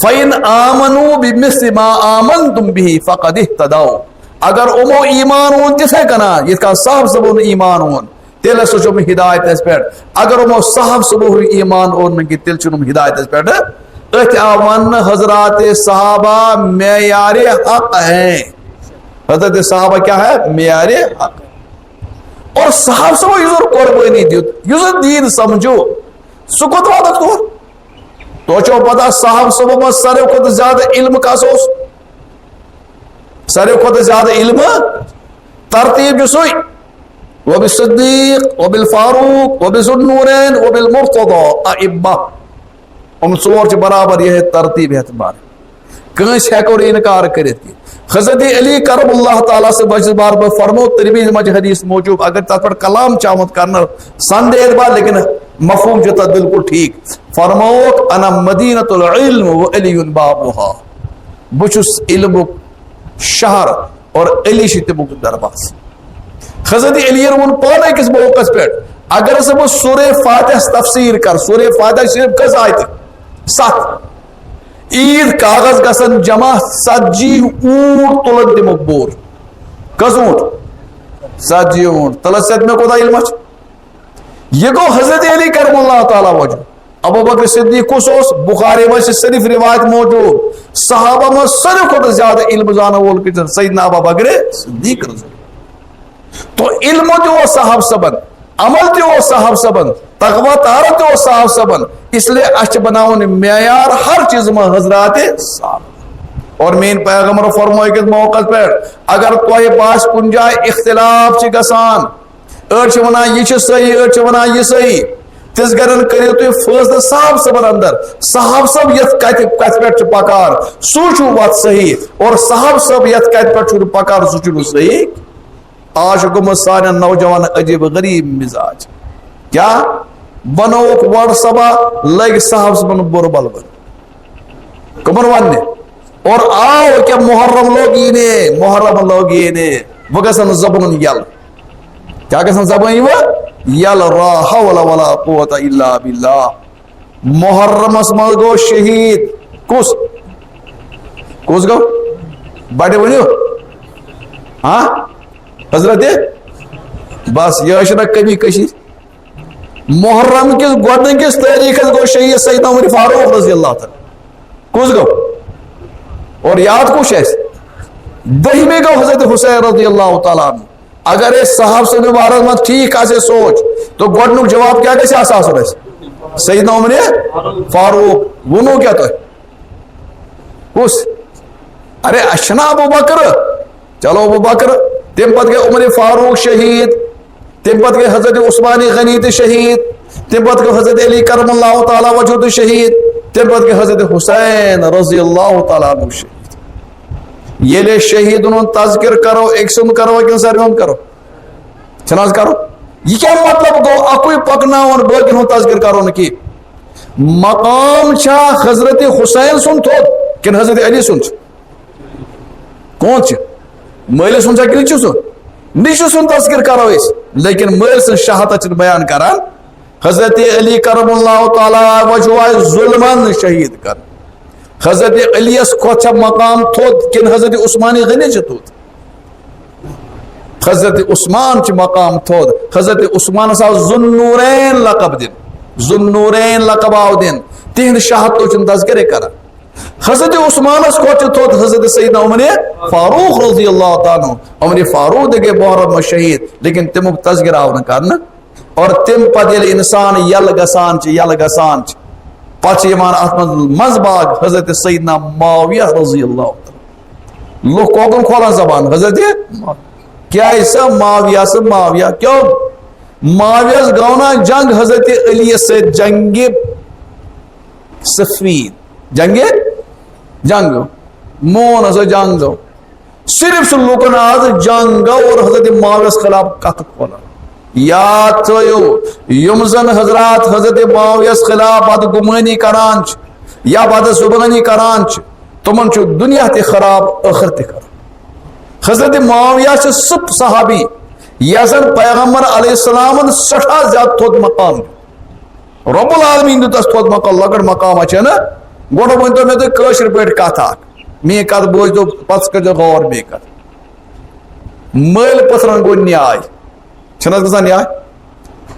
Speaker 1: فَإِنْ آمَنُوا بِمِثْلِ مَا آمَنْتُمْ بِهِ فَقَدِ اهْتَدَوْا اگر یِمو ایمان اون تِتھے کٔنۍ یِتھ کٔنۍ صاحب صٲبُن ایمان اون تیٚلہِ ہسا چھُ یِم ہدایتس پٮ۪ٹھ اگر یِمو صاحب صٲبُن ایمان اون نہٕ کینٛہہ تیٚلہِ چھُنہٕ یِم ہدایتس پٮ۪ٹھ أتھۍ آو وننہٕ حضرات صحابہ معیار حق ہیں حضرت صحابہ کیا ہے معیار حق اور صاحب صٲبو یُس زن قربٲنی دیُت یُس زن دیٖن سمجھو سُہ کوٚت واتکھ تور تو چھو پتہ صاحب صاحب میں ساروی کھۄتہٕ زیادہ علم کس اوس ساروی کھۄتہٕ زیادہ علم ترتیب چھُ سُے وبالصدیق وبالفاروق وبذوالنورین وبالمرتضی ائمہ یِم ژور چھِ برابر یِہے ترتیب اعتبار کٲنٛسہِ ہٮ۪کو نہٕ انکار کٔرِتھ کینٛہہ حضرت علی کرم اللہ تعالیٰ سے بچ بار بار فرمو ترمذی منٛز حدیث موجود اگر تتھ پٮ۪ٹھ کلام چھُ آمُت کرنہٕ سندے اعتبار لیکن مفہوم چھُ تتھ بالکل ٹھیک فرمووُکھ انا مدینۃ العلم وعلی بابها بہٕ چھُس علمُک شہر اور علی چھُ تمیُک درواز حضرت علی ووٚن پانے أکِس موقعس پٮ۪ٹھ اگر ہسا بہٕ سورہ فاتحس تفسیٖر کرٕ سورہ فاتحہ شریف کٔژ آیتہٕ 7 عید کاغذ گژھن جمع 70 اونٹ تُلن تمیُک بور کٔژ اونٹ 70 اونٹ تلس سۭتۍ مےٚ کوٗتاہ علما چھُ یہ گو حضرت علی کرم اللہ تعالیٰ وجہ ابو بکر صدیق کس بخاری میں صرف روایت موجود صحابہ میں ساروی کھوتہ زیادہ علم زانن وول کتن سیدنا ابو بکر صدیق رضی اللہ. تو علم تہ صحاب صبن، عمل تہ صحاب صبن، تقوی طہارت تہ صحاب صبن، اس لیے اچھ بناون معیار ہر چیز میں حضرات صحابہ. اور مین پیغمبر فرمائے کہ موقع پر اگر کوئی باس کن جائے اختلاف چھ گسان، اڑ ونان یہ صحیح اڑ ونان یہ صحیح، تس گرن کرو تھی فیصلہ صاحب صبر اندر صاحب صب یت کت پہ پکار سو وت صحیح اور صاحب صب یت کت پہ پکار سہ صحیح. آج گمت سارے نوجوان عجیب غریب مزاج، کیا بنوک وڑ سبا لگ صاحب صبن بر بل بن کمر ون اور آؤ کیا محرم لوگ یہ محرم لوگ یہ وہ گھن زبان یل کیا گھن زبان یل را حول ولا قوت الا باللہ. محرمس مز گو شہید کس گو بڑے ونیو ہاں حضرت بس یہ کمی کشیر. محرم کس گۄڈنِکِس تٲریٖخس گو شہید سیدنا عمر فاروق رضی اللہ تعالیٰ کس گو اور یاد کچھ ہے دہمے گو حضرت حسین رضی اللہ تعالیٰ عنہ. اگر اس صاحب سے بارے میں ٹھیک آسے سوچ تو گۄڈنیُک جواب کیا گژھِ آسُن اَسہِ سیدنا عمر فاروق ونو کیا تو کس ارے اشنا ابو بکر چلو ابو بکر تم پتہ گئی عمر فاروق شہید، تم پتہ گئی حضرت عثمان غنی تہ شہید، تم پتہ گئی حضرت علی کرم اللہ تعالیٰ وجہ تہ شہید، تم پتہ گئی حضرت حسین رضی اللہ تعالیٰ عنہ شہید. یل شہید تذکر کرو ایک سند کرو کن ساروی کرو چھنا کرو یہ کیا مطلب گو اکوئی پکناون باقی ہند تذکر کرو نکی. مقام چھا حضرت حسین سن تھوت کن حضرت علی سن کون چھ مل سن کن سن نش سن تذکر کرو اس لیکن مل سن شہادت بیان کران حضرت علی کرم اللہ تعالی وجہ ظلمن شہید کر. حضرت علیس کھوت مقام تھوت کن حضرت عثمان غنی چھ تھوت حضرت عثمان چھ مقام تھوت. حضرت عثمان سا ذوالنورین لقب دن ذوالنورین لقب آو دن تہند شہادت تو تذکرے کران. حضرت عثمان اس کھوت تھوت حضرت سیدنا عمر فاروق رضی اللہ تعالیٰ عمر فاروق دے محرم شہید لیکن تمک تذکر آو نہ کرنا. اور تم پتہ یل انسان یل گسان چھ پچھ یمان ات مز باغ حضرت سیدنا معاویہ رضی اللہ تعالیٰ لوگ کوکن کھولان زبان حضرت کیا ایسا معاویہ کیوں معاویہ گونا جنگ حضرت علی سے جنگ صفین جنگ مون سے جنگ صرف سے لوگن آج جنگ اور حضرت معاویہ خلاف کت کھولا. یاد تھو یم زن حضرات حضرت معاویہ خلاف بد گمانی کران یا بد زبانی کران تمن دنیا تہ خراب آخر تہ خراب. حضرت معاویہ سب صحابی یزن پیغمبر علیہ السلام سٹھا زیادہ تھوت مقام رب العالمین دتس تھوت مقام لکڑ مقام اچھا نا گوڑ ونتو میں تو کاشر پہ کت می کت بوجھ دو پتہ کر غور بی کت مل پتھرن گو نیائے چھنا گژھان نیائے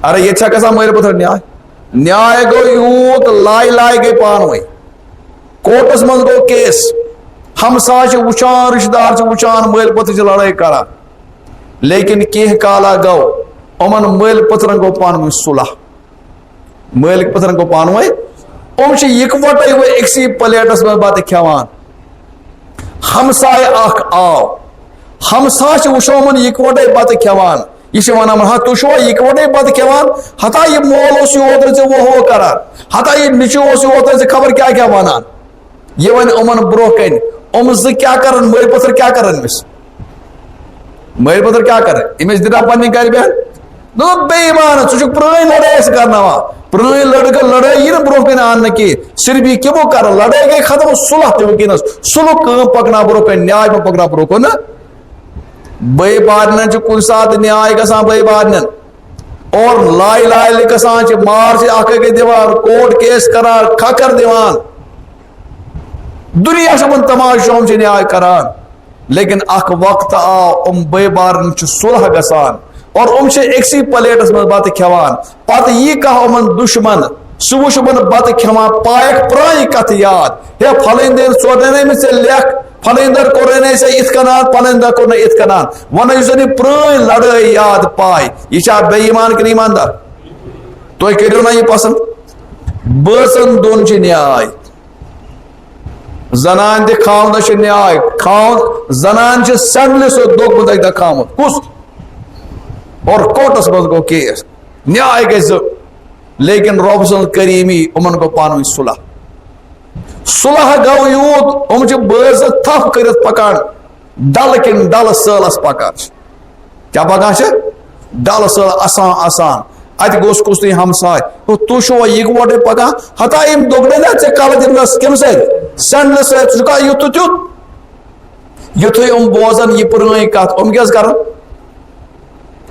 Speaker 1: ارے یہ گژھان مل پتھر نیائے گو یوت لائے گئی پانوئی کوٹس من گو کیس ہمسا وچان رشتہ دار وچان مل پتھر لڑائی کران لیکن کینہ کالا گو امن مل پتھرن گو پانوئی صلح مل پتھرن گو پانوئی ام اکوٹے وہ اکسی پلیٹس میں بات کھیوان ہمسائے اخ آو ہمسا وچھو من اکوٹے بات کھیوان یہ ونان ہاں تھی چھوا اکوٹے بت کھیوان ہتا یہ مول اس اوتر وہ کران ہتا یہ نچو اس اوتر خبر کیا ونان یہ ون امن برو کن ام ز کیا کرن مل پتھر کیا کرن مس مل پتھر کیا کرن امس دتا پنہ گھر بہن دپ بے ایمان ژٕ پرٲنۍ لڑٲے کرناوان پرٲنۍ لڑکہٕ لڑٲے یی نہٕ برونٛہہ کَنہِ آننہٕ کینٛہہ صرف یہِ کِمو کر لڑٲے گٔے ختم صلح تہِ وٕنکیٚنس صلح کٲم پکناو برونٛہہ کَنہِ نیاے مہ پکناو برونٛہہ کُن بے بارنن کُنہِ ساتہٕ نیاے گژھان بے بارنن اور لائے گژھان مار اکھ أکِس دِوان کوٹ کیس کران کھکر دِوان دنیا یِمن تماشہٕ چھِ نیاے کران لیکن اکھ وقت آو بے بارن صلح گژھان اور اکسی پلیٹس من بات کھیوان پتہ یہ کہ دشمن سہ وچ بت کھیوان پائک پرانی کت یاد ہے پھلن دین سونے میں سے لکھ پھلن در کور ات کنان پھلن در کور ات کنان ون اس پرانی لڑائی یاد پائے یہ بے ایمان کن ایماندار تھی کرو نا یہ پسند بٲژن دون چھ نیاے زنان تہ خاوندس چھ نیاے زنان چھ سنڈلہِ سۭتۍ دوٚگمُت اکہِ دۄہ کھامُت کُس اور کورٹس منٛز گوٚو کیس نیاے گژھِ لیکن رۄب سٕنٛز کریٖمی یِمن گوٚو پانہٕ ؤنۍ صلح گوٚو یوٗت یِم چھِ بٲژ تھپھ کٔرِتھ پکان ڈلہٕ کِنۍ ڈلہٕ سٲلس پکان چھِ کیٛاہ پکان چھِ ڈلہٕ سٲل اسان اسان اتہ گوٚژھ کُس تام ہمساے تُہۍ چھِوا یِکوٹے پکان ہتا یِم دوٚگنٕے نا ژےٚ کلہٕ دِنس کمہِ سۭتۍ سینڈلہِ سۭتۍ ژٕ چھُکھا یُتھ تہٕ تیُتھ یُتھُے یِم بوزن یہِ پرٛٲنۍ کتھ یِم کیٛاہ حظ کران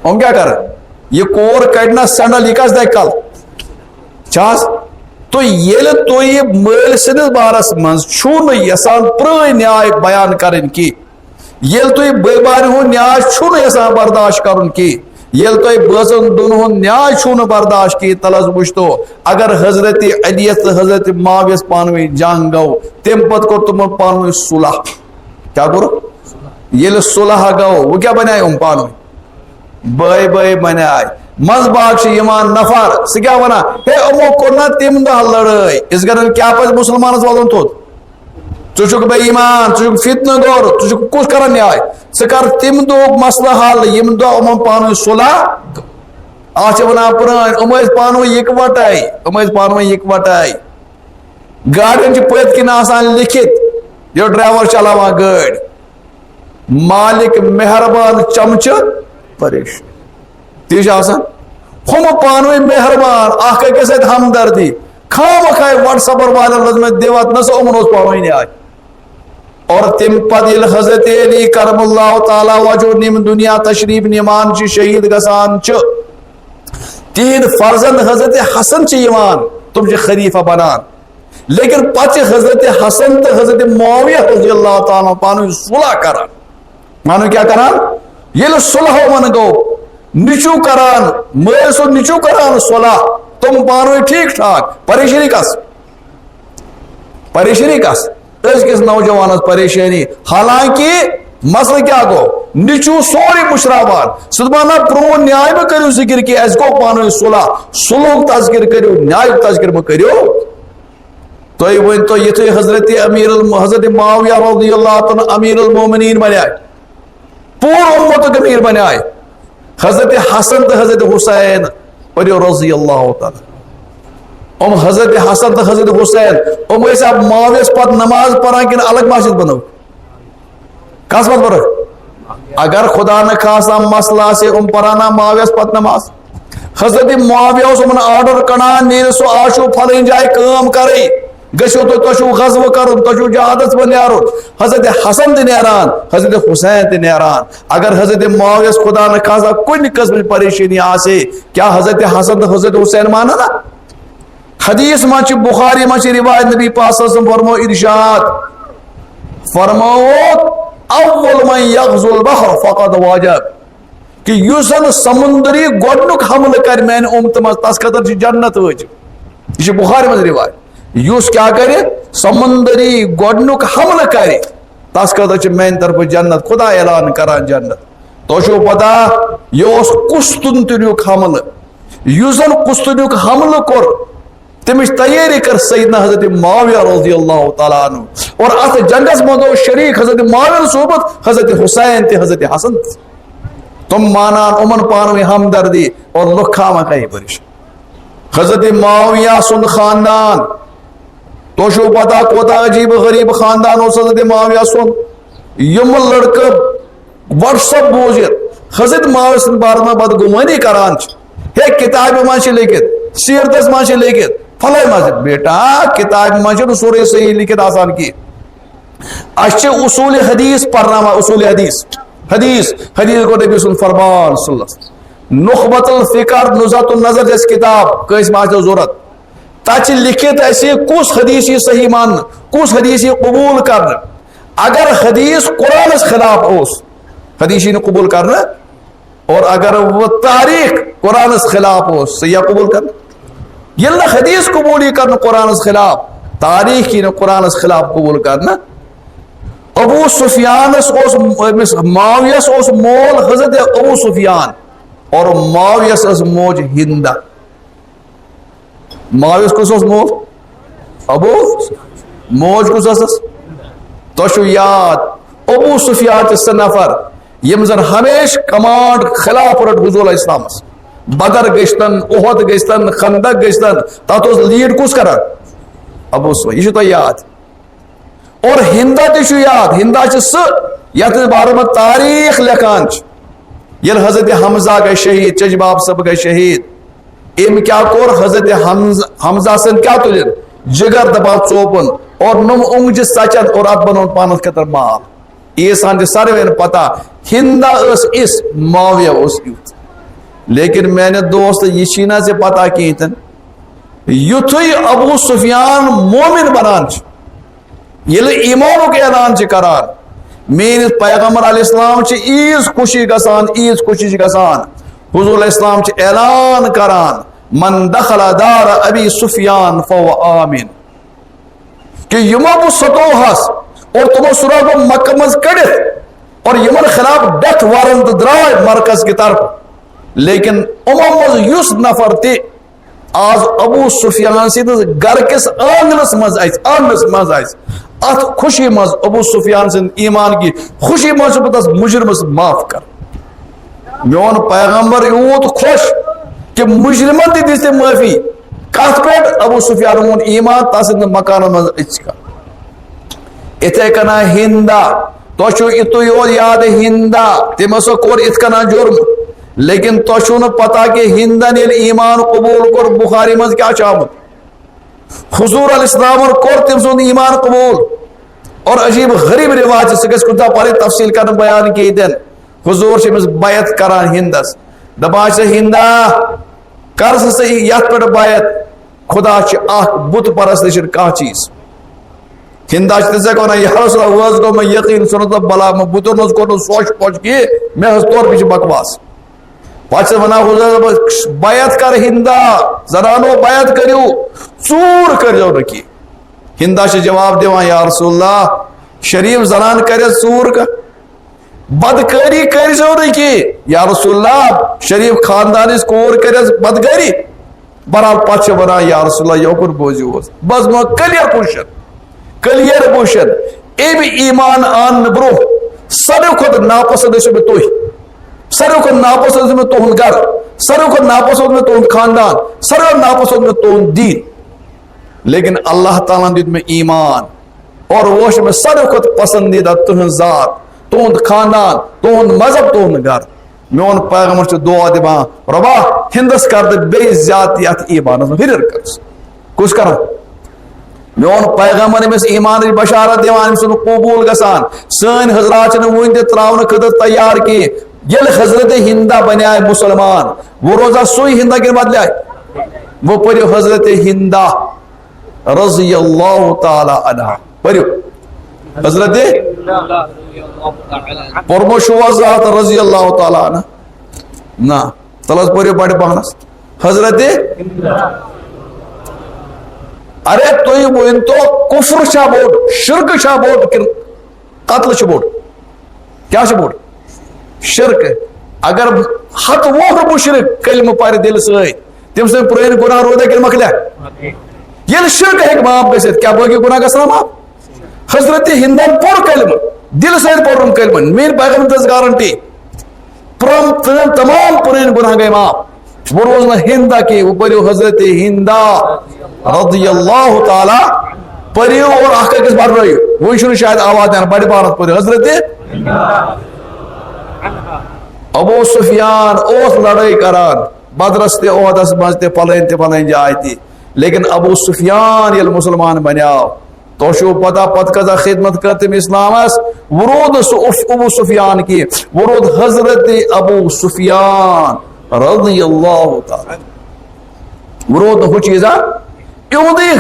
Speaker 1: یِم کیٛاہ کران یہِ کور کڑِ نا سینڈل یہِ کس دگہِ کلہٕ چھا حظ تہٕ ییٚلہِ تُہۍ مٲلۍ سٕنٛدِس بارس منٛز چھُو نہٕ یژھان پرٛٲنۍ نیاے بیان کرٕنۍ کینٛہہ ییٚلہِ تُہۍ بٲے بارِ ہُنٛد نیاے چھُو نہٕ یژھان برداشت کرُن کینٛہہ ییٚلہِ تۄہہِ بٲژن دۄن ہُنٛد نیاے چھُو نہٕ برداشت کینٛہہ تل حظ وٕچھتو اگر حضرت علیَس تہٕ حضرت معاویَس پانہٕ ؤنۍ جنگ گوٚو تمہِ پتہٕ کوٚر تِمو پانہٕ ؤنۍ صلح کیٛاہ کوٚر ییٚلہِ صلح گوٚو وۄنۍ کیٛاہ بناے یِم پانہٕ ؤنۍ بٲے بٲے بناے منٛزٕ باغ چھِ یِوان نفر سُہ کیٛاہ ونان ہے یِمو کوٚر نا تمہِ دۄہ لڑٲے یِژھ گرن کیٛاہ پزِ مُسلمانس وَلُن تھوٚد ژٕ چھُکھ بے ایمان ژٕ چھُکھ فتنہٕ دور ژٕ چھُکھ کُس کران نیاے ژٕ کر تمہِ دۄہُک مسلہٕ حل ییٚمہِ دۄہ یِمن پانہٕ ؤنۍ صلح اتھ چھِ ونان پرٲنۍ یِم ٲسۍ پانہٕ ؤنۍ یِکوٹے یِم ٲسۍ پانہٕ ؤنۍ یِکوٹے گاڑٮ۪ن چھِ پٔتۍ کِنۍ آسان لیکھِتھ یہِ ڈرایور چلاوان گٲڑۍ مالک مہربان چمچہٕ پریشان تی چھِ آسان ہُم پانہٕ ؤنۍ مہربان اکھ أکِس سۭتۍ ہمدردی خامخاے واٹس ایپر والٮ۪ن لٔجمٕژ دِوت نہ سا یِمن اوس پانہٕ ؤنۍ نیاے اور تمہِ پتہٕ ییٚلہِ حضرت علی کرم اللہ تعالیٰ وجہ نِم دُنیا تشریف نِوان چھِ شہید گژھان چھِ تِہنٛدۍ فرزند حضرت حسن چھِ یِوان تِم چھِ خلیفہ بنان لیکن پتہٕ چھِ حضرت حسن تہٕ حضرت معاویہ رضی اللہ تعالیٰ پانہٕ ؤنۍ صلح کران مانو کیٛاہ کران ییٚلہِ صلح یِمن گوٚو نِچوٗ کران مٲلۍ سُنٛد نِچوٗ کران صلح تِم پانہٕ ؤنۍ ٹھیٖک ٹھاک پریشٲنی کس أزکِس نوجوانس پریشٲنی حالانکہ مسئلہ کیا گو نِچوٗ سورُے مشراوان سُہ دپان نہ پرون نیاے مہ کٔرِو ذکر کینٛہہ اَسہِ گوٚو پانہٕ ؤنۍ صلح صلحُک تذکر کٔرِو نیایُک تذکر مہ کٔرِو تُہۍ ؤنۍتو یِتھُے حضرت معاویہ رضی اللہ تعالیٰ امیر المومنین بنیاے پوٗرٕ اُمتُک امیر بنیاے حضرت حسن تہٕ حضرت حسین پٔرِو رضی اللہ تعالیٰ حضرت حسن تہٕ حضرت حسین ٲسۍ معاویس پتہٕ نماز پران کِنہٕ الگ مسجد بنٲو کس منٛز بنٲو اگر خدا نخواستہ مسئلہ آسہِ پرانا معاویس پتہٕ نماز حضرت معاویہ اوس یِمن آرڈر کڑان نیرِ سُہ آز چھُو فلٲنۍ جایہِ کٲم کرٕنۍ گٔژھِو تۄہہِ چھُو غزوٕ کرُن تۄہہِ چھُو جہادس منٛز نیرُن حضرت حسن تہِ نیران حضرت حسین تہِ نیران اگر حضرت معاویس خدا نخواستہ کُنہِ قٕسمٕچ پریشٲنی آسہِ کیٛاہ حضرت حسن تہٕ حضرت حسین مانن نا حدیث منٛز چھِ بخاری منٛز چھِ روایت نبی پاک صلی اللہ علیہ وسلم فرمو ارشاد فرمووُکھ اول من یغزو البحر فقد واجب کہ یُس زن سمندری گۄڈنیُک حملہٕ کرِ میانہِ اُمتہٕ منٛز تس خٲطرٕ چھِ جنت وٲجب یہ چھِ بخاری منٛز روایت یُس کیٛاہ کرِ سمندری گۄڈنیُک حملہٕ کرِ تس خٲطرٕ چھِ میانہِ طرفہٕ جنت خدا اعلان کران جنت تۄہہِ چھُو پتہ یہِ اوس قسطنطنیُک حملہٕ یُس زن قسطنطنیُک حملہٕ کوٚر تمِچ تیٲری کر سیدنا حضرت معاویہ رضی اللہ تعالیٰ عنہ اور اتھ جنگس منٛز اوس شریک حضرت معاویہ صحبت حضرت حسین تہِ حضرت حسن تم مانان یِمن پانہٕ ؤنۍ ہمدردی اور لُکھ خامخاے پریشان حضرت معاویہ سُنٛد خاندان تۄہہِ چھُو پتہ کوتاہ عجیب غریب خاندان اوس حضرت معاویہ سُنٛد یِم لڑکہٕ واٹس ایپ بوٗزِتھ حضرت معاویہ سٕنٛدِ بارس منٛز بدگُمٲنی کران چھِ ہے کتابہِ منٛز چھِ لیکھِتھ سیرتس منٛز چھِ لیکھِتھ پھلٲنۍ منٛز بیٹا کتابہِ منٛز چھُنہٕ سورُے صحیح لیکھِتھ آسان کینٛہہ اَسہِ چھِ اصوٗلِ حدیث پرناوان اصوٗلِ حدیث گوٚو نبی سُنٛد فرمان صلی اللہ علیہ وسلم نخبت الفکر نزہت النظر جیسے کتاب کٲنٛسہِ ما آسہِ ضروٗرت تتھ چھِ لیکھِتھ اَسہِ کُس حدیث یی صحیح ماننہٕ کُس حدیث یی قبوٗل کرنہٕ اگر حدیث قرآنس خلاف اوس حدیث یی نہٕ قبوٗل کرنہٕ اور اگر وہ تاریخ قرآنس خلاف اوس سُہ یی قبوٗل کرنہٕ یل حدیث قبول کرنا قرآن خلاف تاریخ کی قرآن خلاف قبول کرنا ابو سفیانس معاویس مول حضرت ابو سفیان اور معاویس موج ہندا معاویس کس مول ابو موج کس تو یاد ابو سفیان سہ نفر یم زن ہمیشہ کمانڈ خلاف رٹ حضور اسلام بدر گشتن احد گشتن خندق گشتن تات لیڈ کس کران ابو سفیان یہ تو یاد اور ہندا تہ یاد ہندا سہ یت بارے میں تاریخ لکھان یل حضرت حمزہ گئی شہید چجباب صاحب گئی شہید ام کیا کور حضرت حمزہ سن کیا تلن جگر دبان چوپن اور نم اونج سچن اور ات بنون پانس خطر مال یہ سان ساروین پتہ ہندا اس معاویہ اس یوت لیکن میں نے دوست یہ چھینا سے پتہ کیتن یتھے ابو سفیان مومن بنان یل ایمان کے اعلان کران میرے پیغمبر علیہ السلام عیز خوشی گسان عیز خوشی گسان حضور علیہ السلام اعلان کران من دخل دار ابی سفیان فهو آمن کہ یمو بو ستوہس اور تمو سورہ کو مکہ مز کڑت اور یمن خلاف ڈیتھ وارنٹ درائے مرکز کی طرف لیکن مز یس نفر تی آج ابو سفیان سید گھر کس آنگنس مز آئیس ات خوشی مز ابو سفیان سن ایمان کی خوشی مز بتس مجرمس معاف کر میون پیغمبر یوت خوش کہ مجرمن تی دیستے معافی کات پیٹ ابو سفیان مون ایمان تاسد مکان مز اچکا اتھے کنا ہندا تو چھو اتو یاد ہندا تیمسو کور اتکنا جرم لیکن تو چھو نہ پتا کہ ہندا نیل ایمان قبول کر بخاری مز کیا چاہمت حضور علیہ السلام اور کور تم سن ایمان قبول اور عجیب غریب رواج سکس کتا پارے تفصیل کرن بیان کی دن حضور سے بیعت کران ہندس دبا سے ہندا کرس سے یت پہ بیعت خدا چھ اخ بت پرستش کا چیز ہندا چھ کہنا یا رسول اللہ کو میں یقین سنت بلا میں بت نز کو سوچ پوچھ کی میں اس طور پیچھے بکواس پاچھے بنا حضور بیعت کر ہندا زنانو بیعت کریو چور کریو رکی ہندا سے جواب دیوان یا رسول اللہ شریف زنان کرے چور کا بدکاری کر جو رکی یا رسول اللہ شریف خاندان اس کور کرے بدکاری برحال پاچھے بنا یا رسول اللہ یوکر بوزی ہوز بس مو کلیر پوشن اے بھی ایمان آن برو سارے خود ناپسند سے میں توہی سارے کو ناپسند میں تو گھر سارے کو ناپسند میں تو خاندان سارے ناپسند میں تو دین لیکن اللہ تعالیٰ دیت میں ایمان اور ووش میں سارے کو پسندیدہ تہن ذات تہن خاندان تہن مذہب تہن گھر میون پیغمبر سے دعا دبا ربا ہندس کر دے بے زیادتیات ایمان ہرر کرس کس کرا میون پیغمبر میں ایمان بشارت دیوان سن قبول گسان سن حضرات نے وہ اندے تراون خدمت تیار کی یل حضرت ہندا بنائے مسلمان وہ روزہ سوئی ہندا کے بعد لائے وہ پڑھو حضرت ہندا رضی اللہ تعالی عنہ پڑھو حضرت پرمشوا ذات رضی اللہ تعالی عنہ نا تلس پڑھو بڑے پانس حضرت ارے تو یہ تو کفر شاہ بوٹ شرک شاہ بوٹ قتل شاہ بوٹ کیا شاہ بوٹ شرک اگر ہت وہ مشرک کلمہ پار دل سی تم سے پرین گناہ رودا کن مکلیا یل شرک ہے معاف گژھت کیا باقی گناہ گژھنا معاف حضرت ہندن پور کلمہ دل سے پورن کلمہ میری پیغمبر دس گارنٹی تمام پرین گناہ گئے معاف وہ روز نہ ہندا کی وہ پڑھو حضرت ہندا رضی اللہ تعالی پڑھو اور آخر کس بار رہی وہ شاید آواز دینا بڑی بارت پڑھو حضرت ابو سفیان اوس لڑائی کران بدرس تے احدس مز تے پلین جائے تھی لیکن ابو سفیان یل مسلمان بنیاو تو شو پتہ پت کذا خدمت کرتے اسلامس ورود ابو سفیان کی ورود حضرت ابو سفیان رضی اللہ تعالی ورود ہو چیزا یودی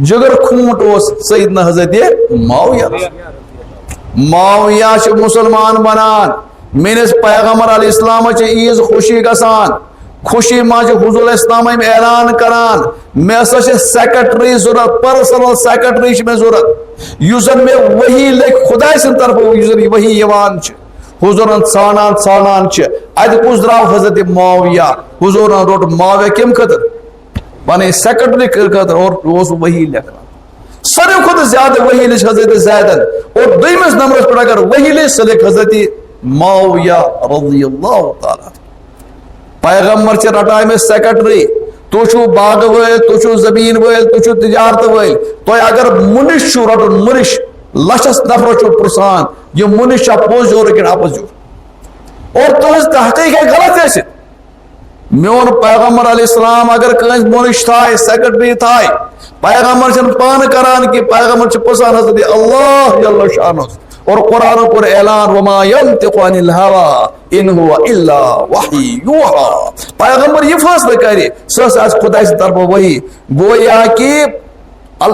Speaker 1: جگر کھونٹ اس سیدنا حضرت معاویہ سے مسلمان بنان میرے پیغمبر علیہ السلام عیز خوشی گسان خوشی ماج حضور اسلام اعلان کران میں ہسا سیکرٹری ضرورت پرسنل سیکرٹری میں ضرورت یوزن میں وہی لکھ خدا سن طرف یوزن وہی یوان حضورن ژھانان ژھانان ات کس درو حضرت معاویہ حضورن روٹ معاویہ کم خطر پانے سیکرٹری خطر اور وہی لکھان ساروی کھت زیادہ وہی لچ حضرت زیدن اور دویمس نمبرس پر اگر وہی لچ سہ لکھ حضرت معاویہ رضی اللہ تعالی پیغمبر چھ رٹائے میں سیکرٹری تو چھو باغ ویل تو چھو زمین ویل تو چھو تجارت ویل تو اگر منش چھو رٹن منش لچھس نفر چھو پرسان یہ منش چھا پوز جو رکن اپس جو اور تو اس تحقیق ہے غلط ہے میون پیغمبر علیہ السلام اگر کنس منش تھائے سیکرٹری تھائے پیغمبر چھن پان کران کہ پیغمبر چھ پرسان حضرت اللہ جل شانہ اور قرآن پر اعلان وما ينطق عن الهوى ان هو الا وحی یوحى پیغمبر یہ فیصلہ کرے سس از خدا کی طرف وہی گویا کہ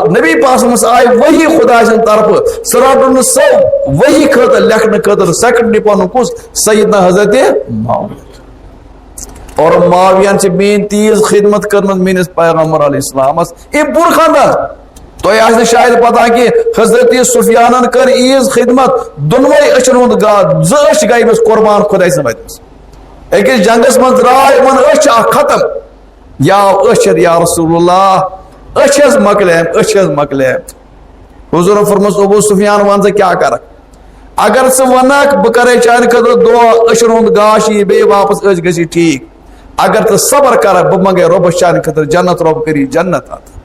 Speaker 1: نبی پاک مس آئے وہی خدا کی طرف سراتن سو وہی خط لکھنے خطر سیکنڈ پن کس سیدنا حضرت معاویہ اور معاویہ چھ مین تیز خدمت کرن مینس پیغمبر علیہ السلام اے پور خاندان تو یہ شاید پتہ کہ حضرت سفیانن کر عیز خدمت دونوے اچھن ہند زش گئی مس قربان خدا سمجھ اکس جنگس من درائے من اچھ ختم یا اچھر یا رسول اللہ اچھس مکلیم حضور فرمس ابو سفیان ون کیا کر اگر ثہ ونک بہ کرے چانہ خطر دعا اچھن ہند گاش یہ بی واپس اچھ گژھی ٹھیک اگر تو صبر کر بہ منگے ربس چانہ خطر جنت رب کری جنت آتا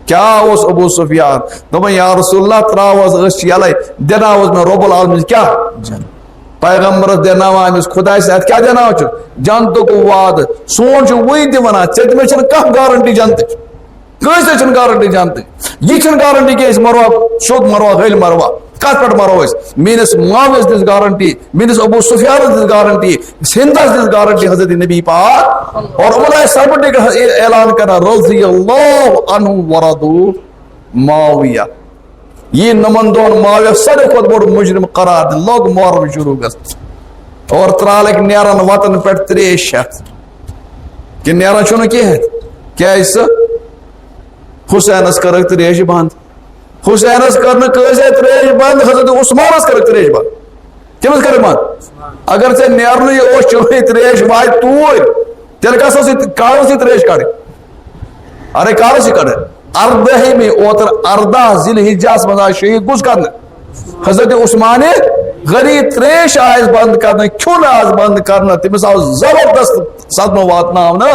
Speaker 1: کیا اس ابو سفیان دپن یا رسول اللہ تراوز اچھ یلے دیناوز میں رب العالمین کیا پیغمبر دیناوا امس خدا سے کیا دیناو چھ جنت کو وعد سون چھ وہی دی ونا ژت میں چھن کم گارنٹی جنت کیسے چھن گارنٹی جنت یہ چھن گارنٹی کہ اس مروا شوق مروا غیل مروا کت پہ مرو میس معاویس دس گارنٹی میس ابو سفیان دس گارنٹی ہندس دس گارنٹی حضرت نبی پاک اور عمر سربٹی کا اعلان کرنا رضی اللہ عنہ ورضو معاویہ یہ نمن دون معاویہ سارے کھت بوڑ مجرم قرار دن لوگ محرم شروع گس اور ترالک نیران وطن پہ 3 شخص کہ نیران چھو کی ہے کیا اس حسینس کرک تریش بند حسینس کرنے کیسے تریش بند حضرت عثمانس کرک تریش بند کمس کر بند اگر سے نیرن یہ چوہی تریش بائی توئی تیل کسا سی کارو سی تریش کڑی ارے کارو سی کڑی اردہی میں اوتر 18 ذی الحجہ مزا شہید گز کرنے حضرت عثمان غری تریش آئیز بند کرنے کیوں آئیز بند کرنے تمس آو زبردست صدمہ واتنا ہونا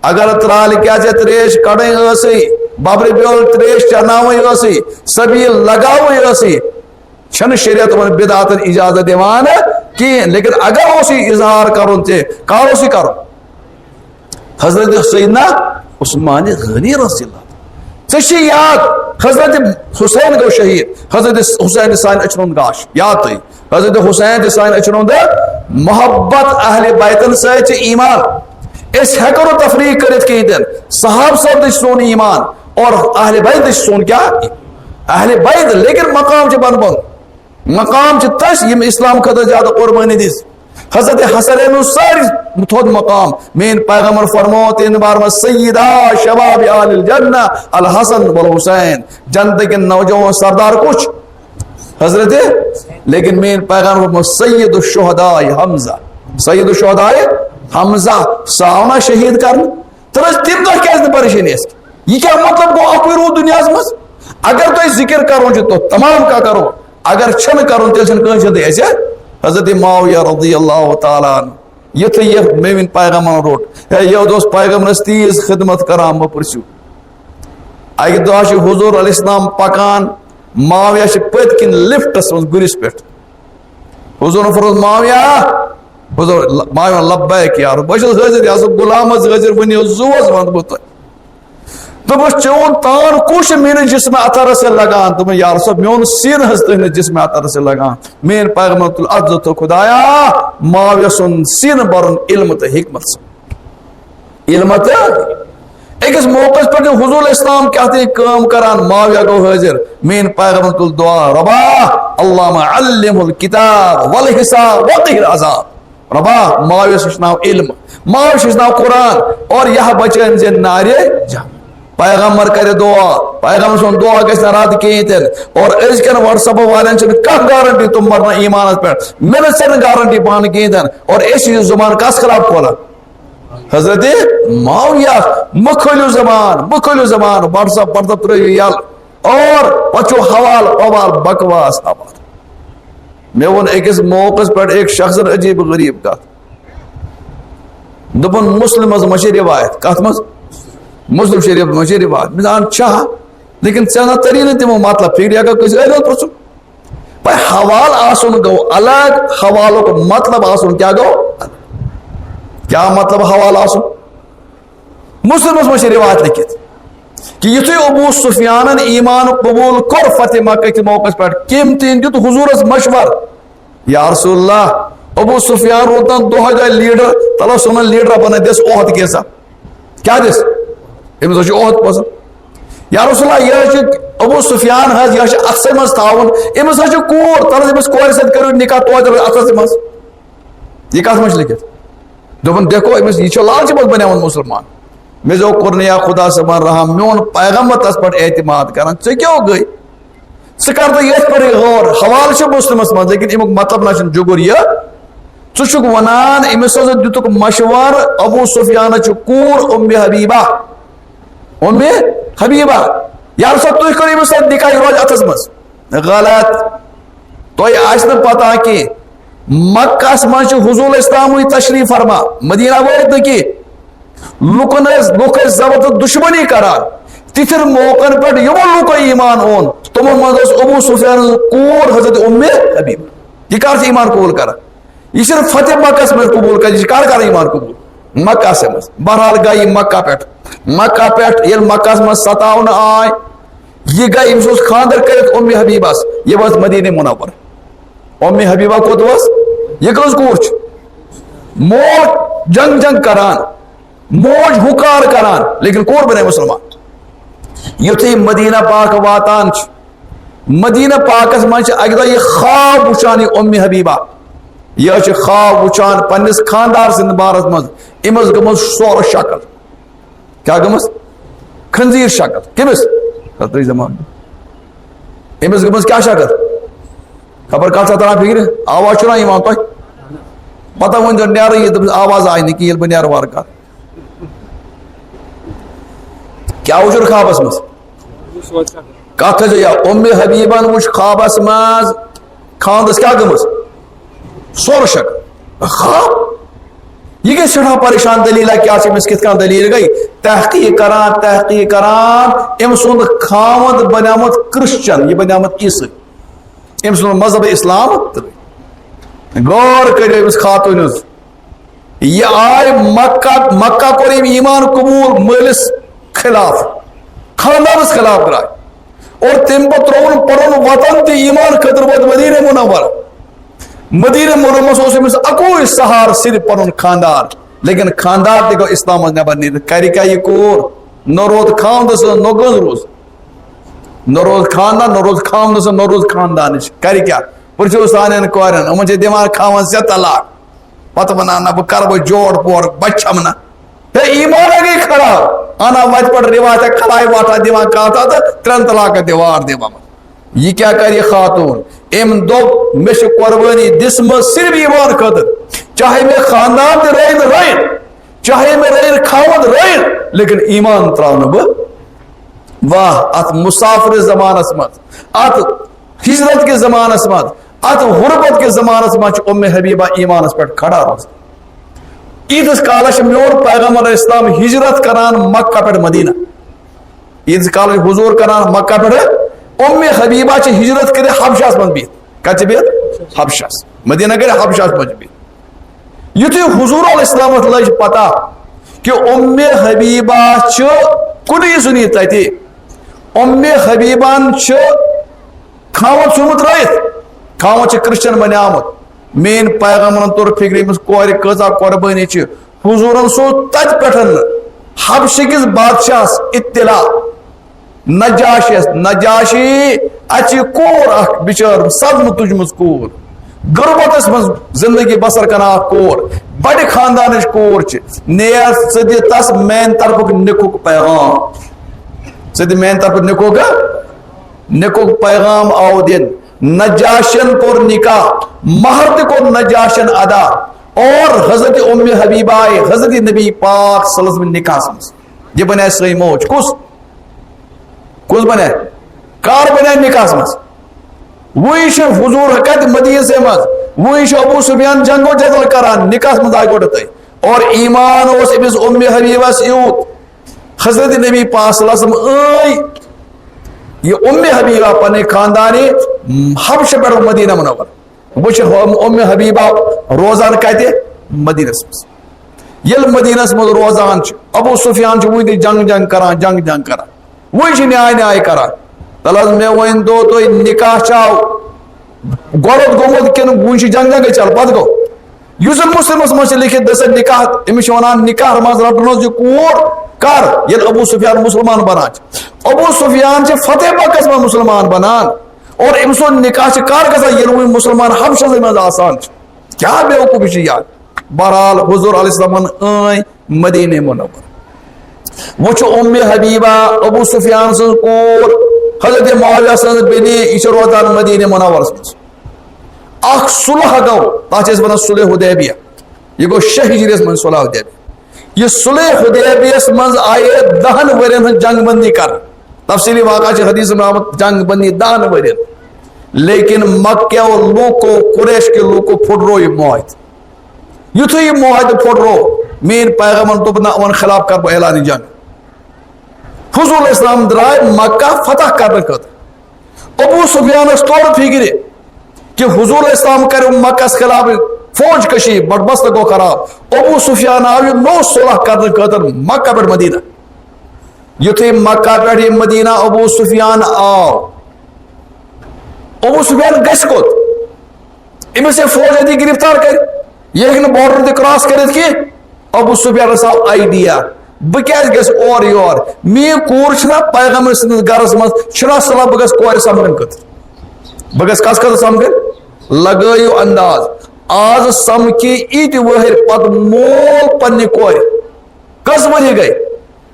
Speaker 1: اگر ترال کیا چاہے تریش کڑیں ایسی بابری بیول تریش چناوئی ایسی سبیل لگاوئی ایسی چھن شریعت من بدعات اجازت دیوان کی لیکن اگر اسی اظہار کرن تے کارو سی کرو حضرت سیدنا عثمان غنی رضی اللہ ژے یاد حضرت حسین گو شہید حضرت حسین سان اچھن گاش یاد تھی حضرت حسین سان اچھن محبت اہل بیتن سے ایمان اس ہیکر و تفریق کرت کی دن صحاب صاحب دش سون ایمان اور اہل بیت دش سون کیا اہل بیت لیکن مقام چھ بن بن مقام چھ تش یم اسلام خطر زیادہ قربانی دیس حضرت حسن ساری تھود مقام مین پیغمبر فرموت ان بار میں سیدہ شباب آل الجنہ الحسن والحسین جنت کے نوجوان سردار کچھ حضرت لیکن مین پیغمبر فرموت سید الشہداء حمزہ سید الشہداء حمزہ ساونا شہید کرنا ترس تم دہ کیسے پریشانی اس کی یہ کیا مطلب گو اکوی رو دنیا مز اگر تو ذکر کرو تو تمام کا کرو اگر چھن کرو تیل چھن کن چھن ایسے حضرت معاویہ رضی اللہ تعالیٰ عنہ یہ تھی یہ میوین پیغمبر روٹ یہ دوست پیغمبر تیز خدمت کرام بپرسیو آئی دعا حضور علیہ السلام پکان معاویہ پت کن لفٹس من گرس پہ حضور فرمود معاویہ حضور معاویہ لبیک یا رب بشل حضر یا سب غلام حضر ونی زوز وند بوتا تو بس چون تان کوش میرے جسم اثر سے لگان تو میں یا رسول میون سین ہستے نے جسم اثر سے لگان مین پیغمبر العز تو خدایا معاویہ سن سین برن علم تے حکمت سے علم تے ایک اس موقع پر حضور اسلام کہتے کام کران معاویہ کو حاضر مین پیغمبر دعا ربا اللہم علم الکتاب والحساب وقہ العذاب ربا ماویس ناو علم ماویس ناو قرآن اور یہ بچن سے نارے جا پیغمبر کرے دعا پیغمبر سن دعا گھس رات کہین اور اس کے واٹس ایپ والن سے کت گارنٹی تم مرنا ایمان پہ میں سے گارنٹی پان کہین اور اس زبان کس خلاف کھولا حضرت معاویہ مکھلو زبان واٹس ایپ پر تر یل اور پچو حوال بکواس آباد میں ون اکس موقع پہ ایک شخص عجیب غریب کت دپن مسلم مجھے روایت کت مز مسلم شریف مجھے روایت میں دان چاہ لیکن ژےٚ تری نہٕ تِمو مطلب فکر اگر کٲنٛسہِ ٲدۍ پرٛژھُن بھائی حوال آسُن گوٚو الگ حوالُک مطلب آسُن کیٛاہ گوٚو کیا مطلب حوال آسُن مسلمس منٛز چھِ روایت لیکھِتھ کہ یُتھُے ابو سفیانن ایمان قبول کوٚر فتح مکہ کِس موقعس پٮ۪ٹھ کٔمۍ تٔمۍ دیُت حضوٗرس مشور یا رسول اللہ ابو سفیان روٗد نہٕ دۄہے دۄہے لیٖڈر تلو سُہ لیٖڈر بنٲیِتھ دِس عہد کینٛژھا کیٛاہ دِس أمِس حظ چھُ عہد پسنٛد یا رسول اللہ یہ چھُ ابو سفیان حظ یہ چھُ اَتھسٕے منٛز تھاوُن أمِس حظ چھُ کوٗر تلہٕ أمِس کورِ سۭتۍ کٔرِو نکاح توتہِ اَتھسٕے منٛز یہ کتھ منٛز چھُ لیکھِتھ دوٚپُن دیکھو أمِس یہِ چھُ لالچہِ منٛز بنیومُت مُسلمان مےٚ زو کوٚر یا خدا صٲبن رحم میون پیغمبر تس پٮ۪ٹھ اعتماد کران ژےٚ کیٛاہ گٔے ژٕ کر تہٕ یتھ پٮ۪ٹھٕے غور حوالہٕ چھُ مسلمس منٛز لیکن امیُک مطلب نہ چھُنہٕ جُگُر یہِ ژٕ چھُکھ ونان أمِس ہسا دِتُکھ مشور ابو سفیانس چھُ کوٗر اُمہِ حبیبہ یا رسول تُہۍ کٔرِو أمِس سۭتۍ نکاح یہِ روزِ اتھس منٛز غلط تۄہہِ آسہِ نہٕ پتہ کینٛہہ مکہس منٛز چھُ حضوٗر اسلامٕے تشریف فرما مدینہ وٲتۍ نہٕ کینٛہہ لُکھ ٲسۍ زبردست دشمنی کران تِتھٮ۪ن موقعن پٮ۪ٹھ یِمو لُکو ایمان اوٚن تِمن منٛز ٲس ابو سفیان کوٗر حضرت حبیب یہِ کر چھِ ایمان قبوٗل کران یہ چھنہٕ فتح مکہس منٛز قبوٗل کران یہِ چھِ کر کران ایمان قبوٗل مکہس منٛز بہرحال گٔے یہِ مکہ پٮ۪ٹھ ییٚلہِ مکہس منٛز ستاونہٕ آے یہِ گٔے أمِس اوس خانٛدر کٔرِتھ حبیبس یہِ ؤژھ مدینہ منور حبیبہ کوٚت ؤژھ یہِ کٔژ کوٗر چھِ موج جنگ کران موج حکار کران لیکن کوٗر بنے مسلمان یُتھُے مدینہ پاک واتان چھِ مدینہ پاکس منٛز چھِ اکہِ دۄہ یہِ خواب وٕچھان یہِ حبیبہ یہ چھِ خواب وٕچھان پننس خاندار سٕنٛدِ بارس منٛز أمِس گٔمٕژ سورٕ شکل کیٛاہ گٔمٕژ خنزیٖر شکل کٔمِس أمِس گٔمٕژ کیٛاہ شکل خبر کتھ چھا تران فکرِ آواز چھُنہ یِوان تۄہہِ پتہ ؤنۍ زیو نیرٕ یہِ دوٚپمَس آواز آیہِ نہٕ کِہیٖنۍ ییٚلہِ بہٕ نیرٕ وارٕ کتھ کیا وٕچھُن خوابس منٛز کتھ تھٲیزیو یا حبیبن وٕچھ خوابس منٛز خاندس کیٛاہ گٔمٕژ سورٕ شکل خواب یہ گئی سٹھا پریشان دلیلہ کیا أمس کِتھ کٔنۍ دلیل گئی تحقیق کران أمۍ سُنٛد خاوند بنیومُت کرسچن یہ بنیومُت عیسائی أمۍ سُنٛد مذہب اسلام غور کٔرِو أمِس خاتوٗن ہٕنٛز یہ آے مکہ کوٚر أمۍ ایمان قبوٗل مٲلِس خلاف خاندانس خلاف درٛاے اور تمہِ پتہٕ ترٛووُن پنُن وطن تہِ ایمان خٲطرٕ ووت مدینہ منور مدینہ منورس اوس أمِس اکوے سہارٕ صرف پنُن خاندار لیکن خاندار تہِ گوٚو اسلام منٛز نٮ۪بر نیٖرِتھ کرِ کیٛاہ یہِ کوٗر نہ روٗد خاندس نہ کٔژ روٗز نہ روٗد خاندان نہ روٗد خاندس نہ روٗد خاندانٕچ کرِ کیٛاہ پرٛژھِو سانٮ۪ن کورٮ۪ن یِمن چھِ دِوان کھاوان 7 طلاق پتہٕ ونان نہ بہٕ کرٕ وۄنۍ جوڑ پور بچہِ چھم نہ ہے ایمانا گٔے خراب انان وتہِ پٮ۪ٹھ رِوایتہ کھلاے واٹھا دِوان کاتھا تہٕ 3 طلاق دیوار دِوان یہ کیا کر یہ خاتون أمۍ دوٚپ مےٚ چھِ قۄربٲنی دِژمٕژ صرف ایمان خٲطرٕ چاہے مےٚ خاندان تہِ رٔیِن چاہے مےٚ رٔیِن خاوند رٔیِن لیکن ایمان تراو نہٕ بہٕ واہ اتھ مسافر زمانس منٛز اتھ ہجرت کِس زمانس منٛز اتھ غربت کِس زمانس منٛز چھِ حبیبہ ایمانس پٮ۪ٹھ کھڑا روزان عیٖدس کالس چھِ میون پیغمبر اسلام ہجرت کران مکہ پٮ۪ٹھ مدینہ عیٖدس کالس حضوٗر کران مکہ پٮ۪ٹھ حبیبہ چھِ ہجرت کٔرِتھ حبشس منٛز بِہِتھ کتہِ چھِ بِہِتھ حبشس مدینہ گٔے حبشس منٛز بِہِتھ یُتھُے حضوٗر اسلامس لٔج پتہ کہ حبیبہ چھِ کُنی زُنی تتہِ حبیبان چھِ خاوند ژھُنمُت رٲیِتھ خاوند چھِ کرسچن بنیومُت میٲنۍ پیغمبرن توٚر فکرِ أمِس کورِ کۭژاہ قۄربٲنی چھِ حضوٗرن سوز تتہِ پٮ۪ٹھ حبشہٕ کِس بادشاہس اطلاع نجاشی اتہِ چھِ کوٗر اکھ بِچٲر صدمہٕ تُجمٕژ کوٗر غربتس من زندگی بسر کران کور بڑ خاندان کور نیر ثد تس مین طرف نکک پیغام ثد مین طرف نکک پیغام آو دن نجاشن کور نکاح مہر تہ کور نجاشن ادا اور حضرت ام حبیبہ حضرت نبی پاک صلی اللہ علیہ وسلم نکاح مز یہ بنے سی موج کس بنے کار بنے نکاح مز وہی حضور کت مدینہ سے مز وہی ابو سفیان جنگ و جدل کران نکاح مز آئی گوڑتے اور ایمان اس امس ام حبیبہ یوت حضرت نبی پاک صلی اللہ علیہ وسلم یہ ام حبیبہ پنے خاندانی حبش پہ مدینہ منور وچ ام حبیبہ روزان کتے مدینہ مز یل مدینہ مز روزان ابو سفیان وہی جنگ کران وہی نیائے کران تلز میں ون دو تو نکاح چاو گوڑت گومت کن ون جنگ چل پت گو اس مسلمس مجھ لکھت دس نکاح امس ونان نکاح مز رٹن یہ کور کر یل ابو سفیان مسلمان بنان ابو سفیان فتح مکس میں مسلمان بنان اور ام سن نکاح کر گژھان یل وہی مسلمان حبشس مز آسان کیا بیوقوف یاد بہرحال حضور علیہ السلام مدینہ منور وچ ام حبیبہ ابو سفیان سن کور حضرت معاویہ سن بنی یہ روزان مدینہ منورس مز اخ صلح گو تاچ ونان صلح حدیبیہ یہ گو 6 ہجری من صلح حدیبیہ یہ صلح حدیبیہ مز آئے 10 ورین جنگ بندی کر تفصیلی واقعہ حدیث میں آمد جنگ بندی 10 ورین لیکن مکہ اور لوکو قریش کے لوکو پھٹرو یہ معاہد یتھے یہ معاہد پھٹرو مین پیغمبر تو بنا ان خلاف کر اعلان جنگ حضور اسلام درائے مکہ فتح کرنے خاطر ابو سفیان اس طور فکر کہ حضور اسلام کرے مکہ خلاف فوج کشی بڑبست گو خراب ابو سفیان آئی نو صلح کرنے خاطر مکہ پر مدینہ یتھے مکہ پر مدینہ ابو سفیان آو ابو سفیان گس کوت امس فوج ادی گرفتار کر یہ بارڈر تہ کراس کرت کی ابو سفیان آو آئیڈیا بہ کیاز گس اور یور می کور چھنا پیغمبر سندس گرس مز چھنا صلاح بہ گس کور سمکھن خاطر بہ گس کس خاطر سمکھن لگایو انداز آز سمکھی ایت وہر پت مول پنہ کور کس ؤری گئی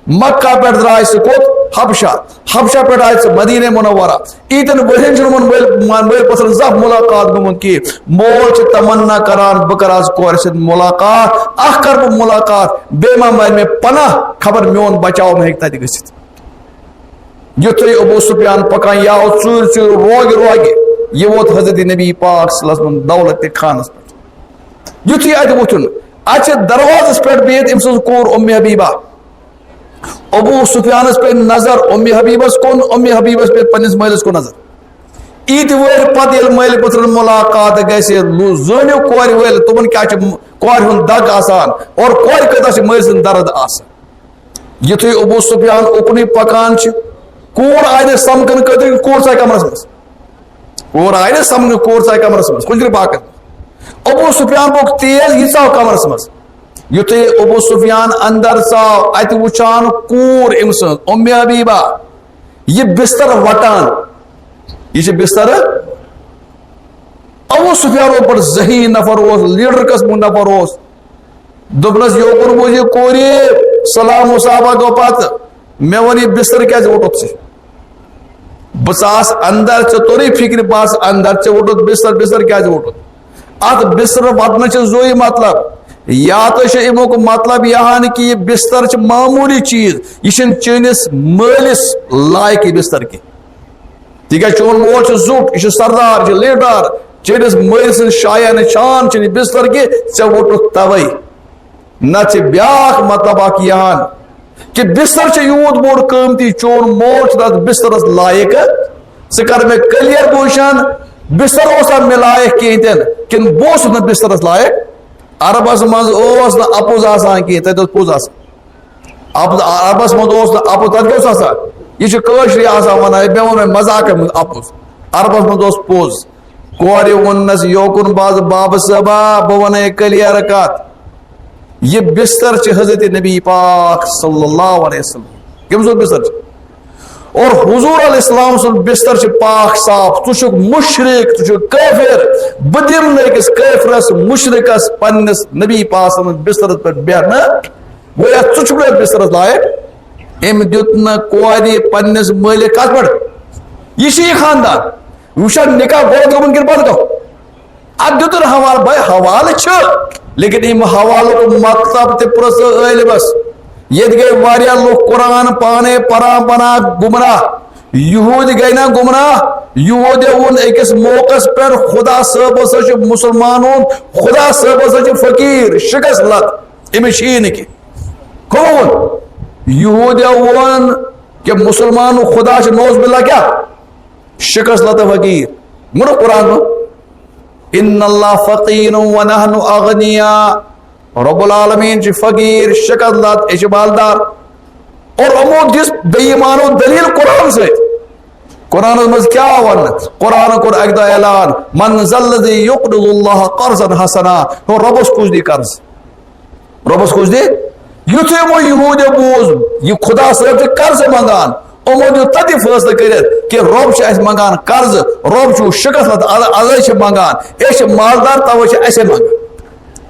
Speaker 1: مکہ پہ درائے سہ کوت حبشہ پہ آئے سہ مدینہ منورہ ایتن ورین مول پتھر زب ملاقات گمت کی مول تمنا کران بہ کر آز کور سۭتۍ ملاقات اخ کر بہ ملاقات بے ما مل میں پناہ خبر میون بچاؤ میں ہیکہِ تتہِ گژھِتھ یتھے ابو سفیان پکان یا ژوٗرِ روگہِ یہ ووت حضرت نبی پاک صلی اللہ علیہ وسلم دولت خانس پہ یتھے اتہ وتھن اتہ دروازس پہ بہت ام سن کور ام حبیبہ ابو سفیانس پہ نظر ام حبیبس کن ام حبیبس پہ پنس مالس کو نظر عید ور پتہ یل مال پتر ملاقات گژھِ زٲنِو کورِ وٲلۍ تمن کیا کورِ ہُنٛد دگ آسان اور کورِ کۭژاہ چھِ مٲلۍ سٕنٛز درد آسان یتھُے ابو سفیان اُکنُے پکان چھِ کور آیہِ نہٕ سمکھنہٕ خٲطرٕ کور ژاے کمرس منٛز کور آیہِ نہٕ سمکھنہٕ کور ژاے کمرس منٛز کُنہِ باقٕے ابو سفیان پوٚک تیز یہِ ژاو کمرس منٛز یتھے ابو سفیان اندر ژاو اتہ وچھان کور ام سن ام حبیبہ یہ بستر وٹان یہ بستر ابو سفیان پر ذہین نفر لیڈر قسم نفر دپنس یوکن بوز یہ کوری سلام مصابہ گو پت میں ون بستر کیازِ ووٹُتھ ژےٚ بہٕ ژاس اندر ژےٚ توٚرُے فکر بہٕ اندر ژےٚ ووٹُتھ بستر کیازِ ووٹُتھ اتھ بستر وٹنس چھُ زوے مطلب یا تو امیک مطلب یہ کہ یہ بستر معمولی چیز یہ چٲنِس مٲلِس لائق یہ بستر کی تک چون مول زُٹ یہ سردار یہ لیڈر چٲنِس مٲلۍ سٕنٛز شایان شان یہ بستر کی ژےٚ ووٹُتھ توے نہ بیاکھ مطلب اکھ یہ کہ بستر یوت بوڑ قۭمتی چون مول تتھ بسترس لائق ژٕ کر مےٚ کلیئر بوشن بستر اوسا مےٚ لائق کہین تہِ کِنہٕ بہٕ اوسُس نہٕ بسترس لائق عربس مز اپوز آسان کی تت پوز آسان عربس مز اپوز تک کس آسان یہ قشری آسان ونان مے وون مذاق اپوز عربس مز پوز کور ونس یوکن باز باب صبا بہ ون کلیئر کت یہ بستر حضرت نبی پاک صلی اللہ علیہ وسلم کم سو بستر اور حضور علیہ السلام سن بستر چھ پاک صاف تو چھک مشرک تو چھک کافر بدیم نکس کافرس مشرکس پنس نبی پاس بستر پر بیٹھنا گویا تو چھک بستر لائق ام دیتنا کواری پنس مالک کت پڑ یہ چھ خاندان وشا نکاح گوت گمن کر بند گو اب دیتن حوال بھائی حوال چھ لیکن ام حوالہ کو مطلب تے پرس علمس یہ گئے واریا لوگ قرآن پانے پرا بنا گمراہ یہود گئی نا گمراہ یہود اون ایکس موقع پر خدا صاحب سچ مسلمانوں خدا صاحب سچ فقیر شکست لت امی شین کی کون یہود اون کہ مسلمان خدا سے نوز باللہ کیا شکست لت فقیر مرو قرآن ان اللہ فقیر و نحن اغنیاء رب العالمین چھ فقیر شکست لت اچھ بالدار اور امو جس بے ایمانو دلیل قرآن سے قرآن مز کیا ون قرآن کور اکدا اعلان من ذلذی یقرض اللہ قرضا حسنا ہو ربس کچھ دی قرض ربس کچھ دی یتھے مو یہود بوز یہ خدا صاحب سے قرض منگان امو جو تتی فیصلہ کرت کہ رب چھ اس منگان قرض رب چھ شکست لت ازے چھ منگان اے چھ مالدار تو چھ ایسے منگان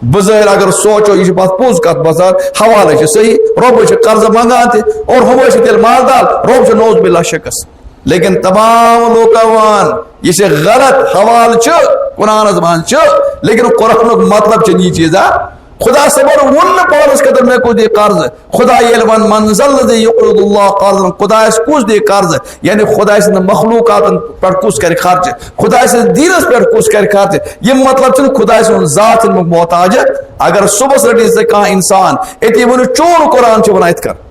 Speaker 1: بظاہر اگر سوچو یہ بات پوز کت بازار حوالہ چھ صحیح رب چھ قرض منگان تھے اور ہم چھ تیل مالدار رب چھ نوز باللہ شکست لیکن تمام لوکوان یہ چھ غلط حوال چھ قرآن زبان چھ لیکن قرآن مطلب چھ یہ چیز خدا صبر ون پولس قدر میں کو دی قرض خدا یلون منزل الذی یقرض اللہ قرضا خدا اس کچھ دی قرض یعنی خدا اس مخلوقات پر کچھ کر خرچ خدا اس دینس پر کچھ کر خرچ یہ مطلب چھ خدا اس ذات محتاج اگر صبح سٹی سے کہاں انسان اتی ون چور قرآن چھ ونایت کر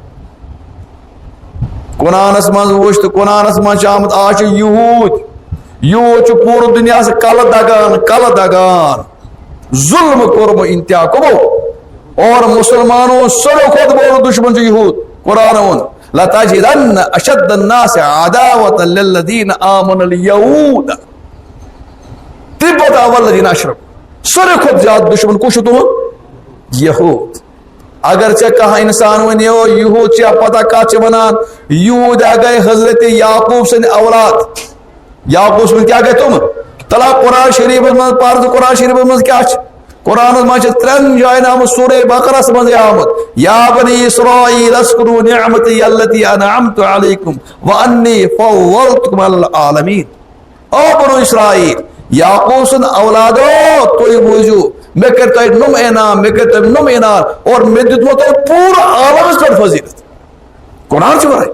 Speaker 1: قرآن اس من وشت قرآن اس من شامت آج یہود یہود چھ پور دنیا سے کل دگان ظلم کرم انتہا کو اور مسلمانوں سرو خود بولو دشمن یہود قرآن لتجدن اشد الناس عداوة للذین آمنوا اليہود تبت والذین اشرکوا سرو خود زیادہ دشمن کچھ تو یہود اگرچہ کہا انسان ونیو یہود چیا پتہ کا چھ ونان یہود آگئے حضرت یعقوب سے اولاد یعقوب سے کیا گئے تم تلا قرآن شریف میں پارد قرآن شریف میں کیا چھ قرآن میں چھ ترن جائے نام سورہ بقرہ سمجھ آمد یا بنی اسرائیل اذکروا نعمتی اللتی انعمت علیکم وانی فضلتکم العالمین او بنو اسرائیل یعقوب سن اولادو توی بوجو میں کرتا ہے نم انعام میں کرتا ہے نم انعام اور میں دیتو تو پورا عالم اس پر فضیلت قرآن چھ برائی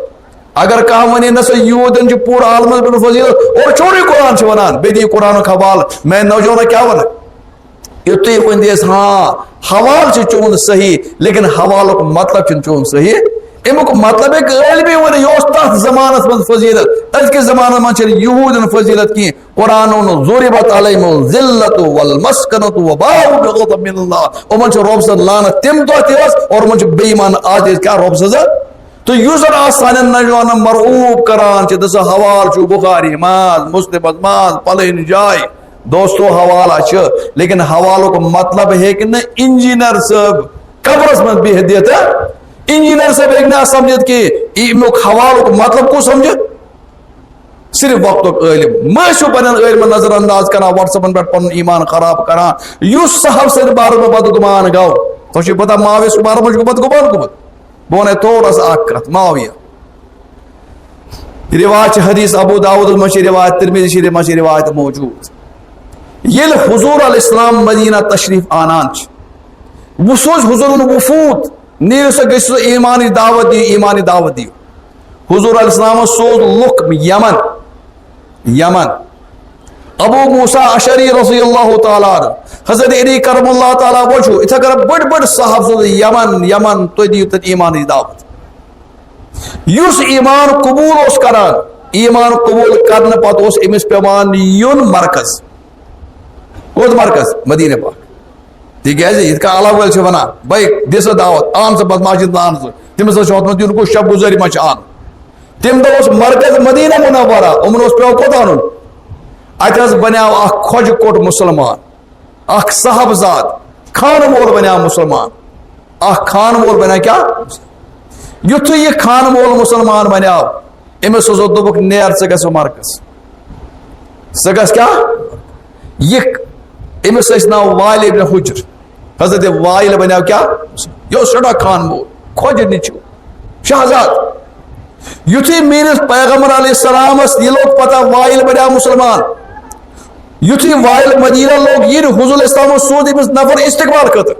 Speaker 1: اگر کہا ونی نسو یہودن جو پورا عالم اس پر فضیلت اور چوری قرآن چھ ونان بیدی قرآن کا حوال میں نوجوانا کیا ونا یتی کندیس ہاں حوال چھ چون صحیح لیکن حوالوں کو مطلب چھ چون صحیح امیک مطلب ایک علمی ونی یوس تحت زمانت من فضیلت از کے زمانہ من چھ یہودن فضیلت کی قرآنون ضربت علیہم الذلت والمسکنت وباؤ بغضب من اللہ ومن چھ رب صد لعنت تم تو تیوس اور من چھ بیمان آجیز کیا رب صد تو یوزر آسان نجوان مرعوب کران چھ دس حوال چھ بخاری ماز مسلم ماز پلین جائے دوستو حوالہ چھ لیکن حوالوں کو مطلب ہے کہ انجینئر صاحب قبرس میں بھی ہدیت ہے انجینئر صاحب ایک نہ سمجھت کہ حوالوں کو مطلب کو سمجھت صرف وقت علم میں شو پنن علم نظر انداز کرنا واٹس ایپ پر پن ایمان خراب کرنا یوس صاحب سے بار میں بد گمان گاؤ تو چھ پتہ معاویہ سے بار مجھ کو بد گمان کو بونے تھوڑا سا اکرت معاویہ روایت حدیث ابو داؤد المشی روایت ترمذی شریف مشی روایت موجود یل حضور علیہ السلام مدینہ تشریف آنان وہ سوچ حضور وفود نیو سے گیس ایمانی دعوت دیو ایمانی دعوت دیو حضور علیہ السلام سوز لک یمن ابو موسیٰ اشعری رضی اللہ تعالیٰ حضرت علی کرم اللہ تعالیٰ وجو اتھا کر بڑ صاحب سوز یمن تو دیو تن ایمانی دعوت یوس ایمان قبول اس کران ایمان قبول کرنے پات اس امس پیمان یون مرکز کود مرکز مدینہ پاک ٹھیک ہے یہ کا علاوہ ول چھونا بھائی دس دعوت عام سے بدماشی لان تم سے شوت میں ان کو شب گزاری مچ آن تم دوس مرکز مدینہ منورہ عمر اس پہ کوت انن اتھس بناو اخ کھوج کوٹ مسلمان اخ صاحب زاد خان مول بناو مسلمان اخ خان مول بنا کیا یتھ یہ خان مول مسلمان بناو أمس اوس دوٚپُکھ نیر ژٕ گژھِ مرکز ژٕ گژھ کیٛاہ یہِ أمس ٲسۍ ناو وائل ابن حجر حضرت وائل بنیو کیٛاہ یہِ اوس سٮ۪ٹھاہ خان مول خۄجہِ نیٚچوٗ شہزاد یُتھُے میٲنِس پیغمبر علیہ السلامس یہِ لوٚگ پتہ وائل بنیو مسلمان یُتھُے وائل مدینہ لوگ یِنہِ حضور اسلام سوٗز أمِس نفر استقبال خٲطرٕ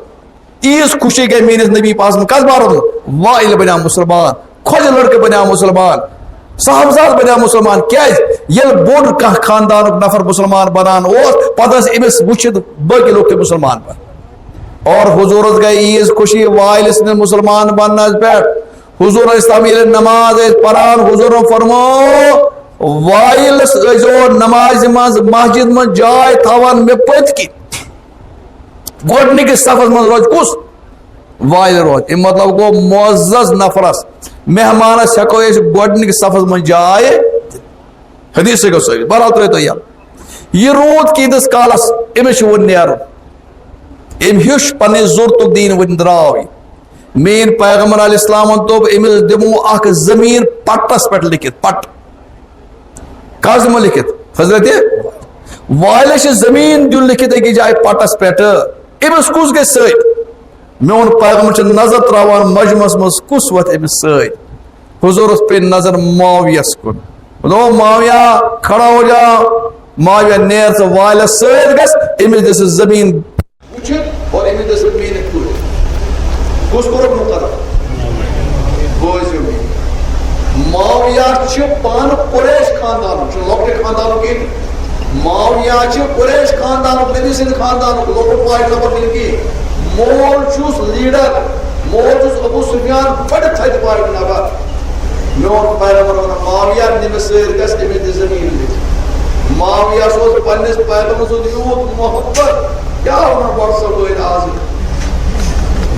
Speaker 1: ایٖژ خوشی گٔے میٲنِس نبی پاس کس بارس منٛز وائل بنیو مسلمان خۄجہِ لڑکہٕ بنیو مسلمان صاحبزاد بنیو مسلمان کیٛازِ ییٚلہِ بوٚڑ کانٛہہ خاندانُک نفر مسلمان بنان اوس پتہٕ ٲسۍ أمِس وٕچھِتھ باقٕے لوگ تہِ مسلمان بنان اور حضورس گٔے ایٖژ خوشی وائل سٕنٛدِس مسلمان بننس پٮ۪ٹھ حضور اسلام ییٚلہِ نماز ٲسۍ پران حضورن فرمو وائلس ٲسۍزیو نمازِ منٛز مسجد منٛز جاے تھاوان مےٚ پٔتۍ کِنۍ گۄڈنِکِس صفس منٛز روزِ کُس وائل روزِ اَمیُک مطلب گوٚو معزز نفرس مہمانس ہیٚکو أسۍ گۄڈنِکِس صفس منٛز جاے حدیث گوٚو ثٲبت بہرحال ترٲیِو تُہۍ یَلہٕ یہِ روٗد کیٖتِس کالس أمِس چھُ وۄنۍ نیرُن أمۍ ہیوٚچھ پننہِ ضروٗرتُک دیٖن وۄنۍ درٛاو یہِ میٲنۍ پیغمبر علیہ السلامن دوٚپ أمِس دِمو اکھ زٔمیٖن پٹس پٮ۪ٹھ لیکھِتھ پٹ کس دِمو لیکھِتھ حضرت وائلس چھُ زٔمیٖن دیُن لیکھِتھ أکِس جایہِ پٹس پٮ۪ٹھ أمِس کُس گژھِ سۭتۍ میون پیغمبر چھُ نظر تراوان مجمس منٛز کُس وۄتھِ أمِس سۭتۍ حضورس پیٚیہِ نظر معاویس کُن دوٚپ معاویہ کھڑا ہو جاو معاویہ نیر ژٕ وائلس سۭتۍ گژھ أمِس دِ ژٕ زٔمیٖن وٕچھِتھ اور أمِس دِ ژٕ محنت کٔرِتھ کُس کوٚرُکھ مُقرر بوٗزِو معاویہ چھُ پانہٕ قریش خاندانُک چھُنہٕ لۄکٹہِ خاندانُک کِہیٖنۍ معاویہ چھُ قریش خاندانُک نبی سٕنٛدِ خاندانُک لۄکُٹ پاے نفر نہٕ کِہیٖنۍ مول چھُس لیڈر مول چھُس ابو سفیان بڑٕ تھدِ پاے نفر میون پیغمبر ونان معاویہ نِمہٕ سۭتۍ گژھِ أمِس دِ زٔمیٖن لیکھِتھ معاویہس اوس پننِس پیغمبر سُنٛد یوٗت محبت کیٛاہ ونان گۄڈٕ صبحٲے آز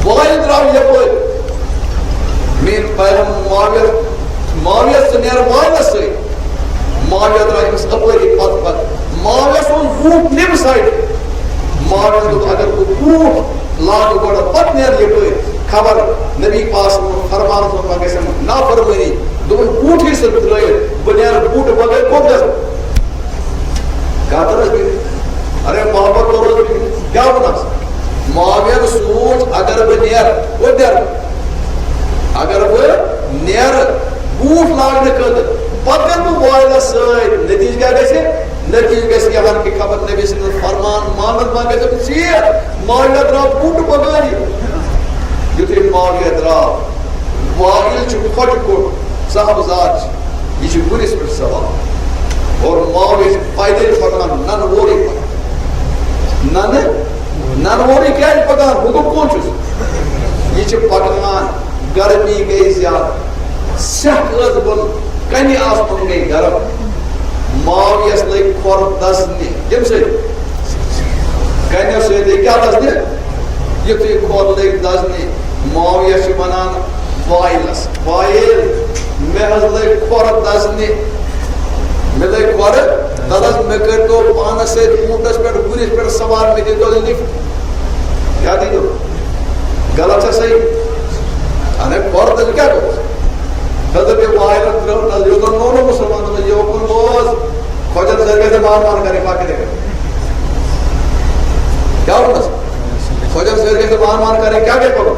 Speaker 1: وائل درٛاو یپٲرۍ میٲنۍ پیغمبر معاویہ ژٕ نیر وائلس سۭتۍ معاویہ درٛاو أمِس اپٲری پتہٕ معاویہس اوس بوٗٹھ نِمہٕ سایڈٕ معاویہ دوٚپ اگر بہٕ بوٗٹھ لاگہٕ گۄڈٕ پتہٕ نیرٕ یپٲرۍ خبر نبی پاس فرمانس منٛز ما گژھٮ۪م نافرمٲنی دوٚپُن بوٗٹھٕے سۭتۍ ترٲیِتھ بہٕ نیرٕ بوٗٹہٕ بغٲر کوٚت گژھٕ کتھ ٲس بِہِتھ ارے محبت کوٚر کیٛاہ ونس معاویہ سوٗنٛچ اگر بہٕ نیرٕ کوٚت نیرٕ اگر بہٕ نیرٕ بوٗٹھ لاگنہٕ خٲطرٕ پتہٕ کر بہٕ وائلس سۭتۍ نتیجہٕ کیٛاہ گژھِ نتیجہٕ گژھِ یِوان کہِ خبر نبی سٕنٛدِس فرمان مانت ما گژھٮ۪م ژیر معاویہ درٛاو بوٗٹہٕ بغٲرٕے یُتھُے معاویہ درٛاو وائل چھُ کھۄٹہِ کوٚٹ صاحبزاد چھُ یہِ چھُ گُرِس پٮ۪ٹھ سوار اور معاویہ چھُ پیدٔلۍ پکان ننہٕ وورٕے پکان ننہٕ وورٕے کیٛازِ پکان حُکُم کون چھُس یہِ چھُ پکان گرمی گٔے زیادٕ سٮ۪کھ ٲس بۄن کنہِ آسمان گٔے گرم معاویہس لٔگۍ کھۄر دزنہِ کمہِ سۭتۍ کنیو سۭتۍ کیٛاہ دزنہِ یُتھُے کھۄر لٔگۍ دزنہِ معاویہ چھُ ونان وائلس وائل مےٚ حظ لٔگۍ کھۄر دزنہِ مےٚ لٔگۍ کھۄرٕ دزس مےٚ کٔرۍتو پانس سۭتۍ اوٗنٹس پٮ۪ٹھ گُرِس پٮ۪ٹھ سوار مےٚ دِتو لفٹ کیٛاہ دیٖتو غلط چھا صحیح ارے کھۄر دز کیٛاہ گوٚو حضرت وائلن ترٲو نظر یہِ اوس نوٚو مسلمان دوٚپُن یوکُن بوز خۄجن سۭتۍ گژھِ مان کرٕنۍ باقٕے تہِ کرٕنۍ کیٛاہ ووٚنس خۄجن سۭتۍ گژھِ مان کرٕنۍ کیٛاہ گژھِ پکُن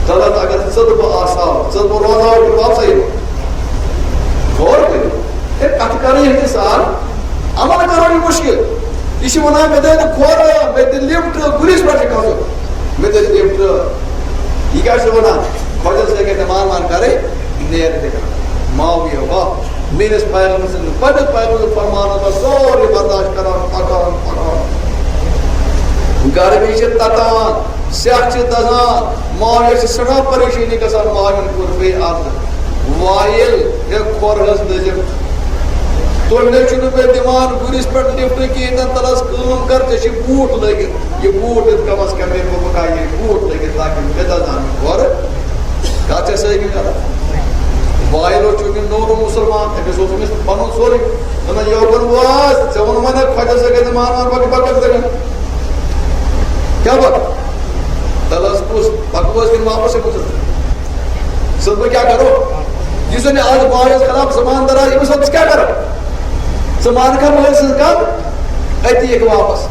Speaker 1: غلط اگر ژٕ بہٕ آسہو ژٕ بہٕ روزہو تہٕ واپسے یِمو غور کٔرِو ہے کتھ کرٕنۍ اختصار عمل کرو یہِ مُشکِل یہِ چھُ ونان مےٚ دِ نہٕ کھۄر مےٚ دِ لفٹ گُرِس پٮ۪ٹھ چھُ کھسُن مےٚ دِ لفٹ یہِ کیٛاہ چھُ ونان خۄجن سۭتۍ گژھِ مان کرٕنۍ نیر تہِ کران معاویہ واہ میٲنِس پیغمبر سٕنٛدِ پننِس پیغمبر سٕنٛدِ فرمانس منٛز سورُے برداشت کران پکان گرمی چھِ تتان سٮ۪کھ چھِ دزان معاویہ چھِ سٮ۪ٹھاہ پریشٲنی گژھان معاویہن کوٚر بیٚیہِ عرض وائل ہے کھۄر حظ دٔزِم تُہۍ نَے چھُنہٕ مےٚ دِوان گُرِس پٮ۪ٹھ لفٹ کِہیٖنۍ تَلہٕ حظ کٲم کر ژےٚ چھِ بوٗٹھ لٲگِتھ یہِ بوٗٹھ یِتھ کم از کم بہٕ کھایہِ یہِ بوٗٹھ لٲگِتھ تاکہِ مےٚ دزان کھۄر کتھ چھےٚ صحیح غلط وائل اوس چوٗنٛکہِ نوٚو مُسلمان أمِس اوس أمِس پنُن سورُے دپان یوکُن بوز ژےٚ ووٚنُم وۄنۍ خۄجن سۭتۍ گژھِ مان پکہٕ کتھ کیٛاہ پکہٕ تلہٕ حظ کُس پکہٕ حظ کِنہٕ واپس ہٮ۪کو ژٕ بہٕ کیٛاہ کرو جس نے آج ماویس خلاف زمان دراز امس وقت کیا کر زمان کا مول سن کم اتی ایک واپس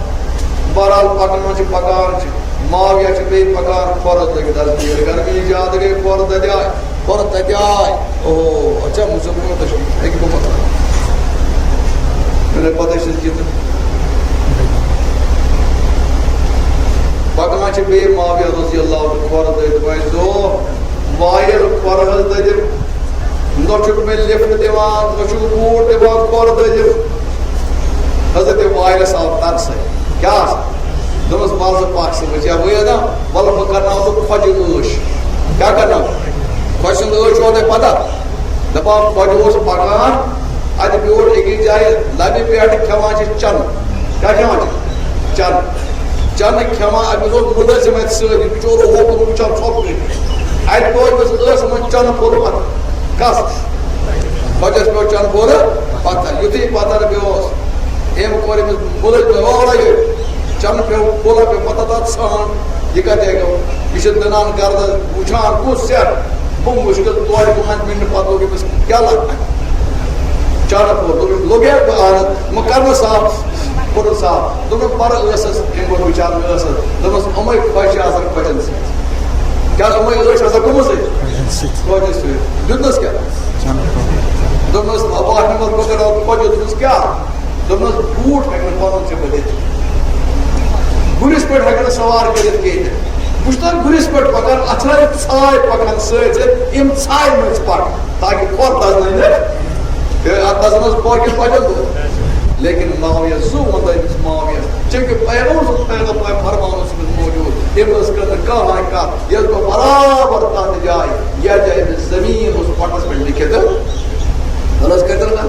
Speaker 1: بہرحال پکان پکان ماویہ بے پکان فورت لگے دل گرمی زیادہ گئی فورت تتہ آئے اوہ اچھا مسلمان تشریف ایک کو پتہ میں نے پتہ سے جیتا پکان بے ماویہ رضی اللہ عنہ فورت لگے دل دو وائر فورت لگے نوچک میں لفٹ دیوان نوچک بوٹ دیوان فورت لگے حضرت وائر صاحب ترس ہے کیا دمس مالز پاک سے بچیا وہ ہے نا بل کرنا ہو تو کھوج ٲش کیا کرنا کھوج ٲش ہوتا ہے پتہ دپان کھوج اوس پکان اتہ بیوٹھ أکِس جایہِ لبہِ پٮ۪ٹھ کھٮ۪وان چھِ چن کیٛاہ کھٮ۪وان چھِ چن کھٮ۪وان أمِس اوس مُلٲزِم اتہِ سۭتۍ بِچور ہوکُن وٕچھان ژھۄپہٕ کٔرِتھ اتہِ پیوٚو أمِس ٲس منٛز چنہٕ پھوٚل پتہٕ کس کھوجس پیوٚو چنہٕ پھوٚل پتہٕ یُتھُے پتہٕ پیوٚوس أمۍ کوٚر أمِس مُلٲزِمن اورے چن پہ بولا پہ پتہ تات سان یہ کہتے گا یہ دنان گردہ وچھان کس سیٹ بم مشکل توڑ 5 منٹ پتہ لوگ بس کیا لگتا ہے چاڑا پور لوگ مکرنا صاحب پور صاحب دونوں پر ٲسس امہ وچار ٲسس دمس امے خوش آسان بچن سے کیا امے ٲسس آسان کم سے خوش سے دنس کیا دمس ابا نمبر بکر اور خوش دمس کیا دمس بوٹ ہن پانن سے بدے گرس پہ ہیکن سوار کرت کہین بچتان گرس پہ پکان اتھر ژھاے پکان ست ست یم ژھاے مز پک تاکہ کھور دزن اتس پاکس پکن لیکن معاویہ زو مدد معاویہ چونکہ پیغمبر پیغمبر فرمان اس میں موجود ابن کر کہاں کا یہ تو برابر تات جائے یا جائے زمین اس پٹس پہ لکھے تو غلط کہتے نا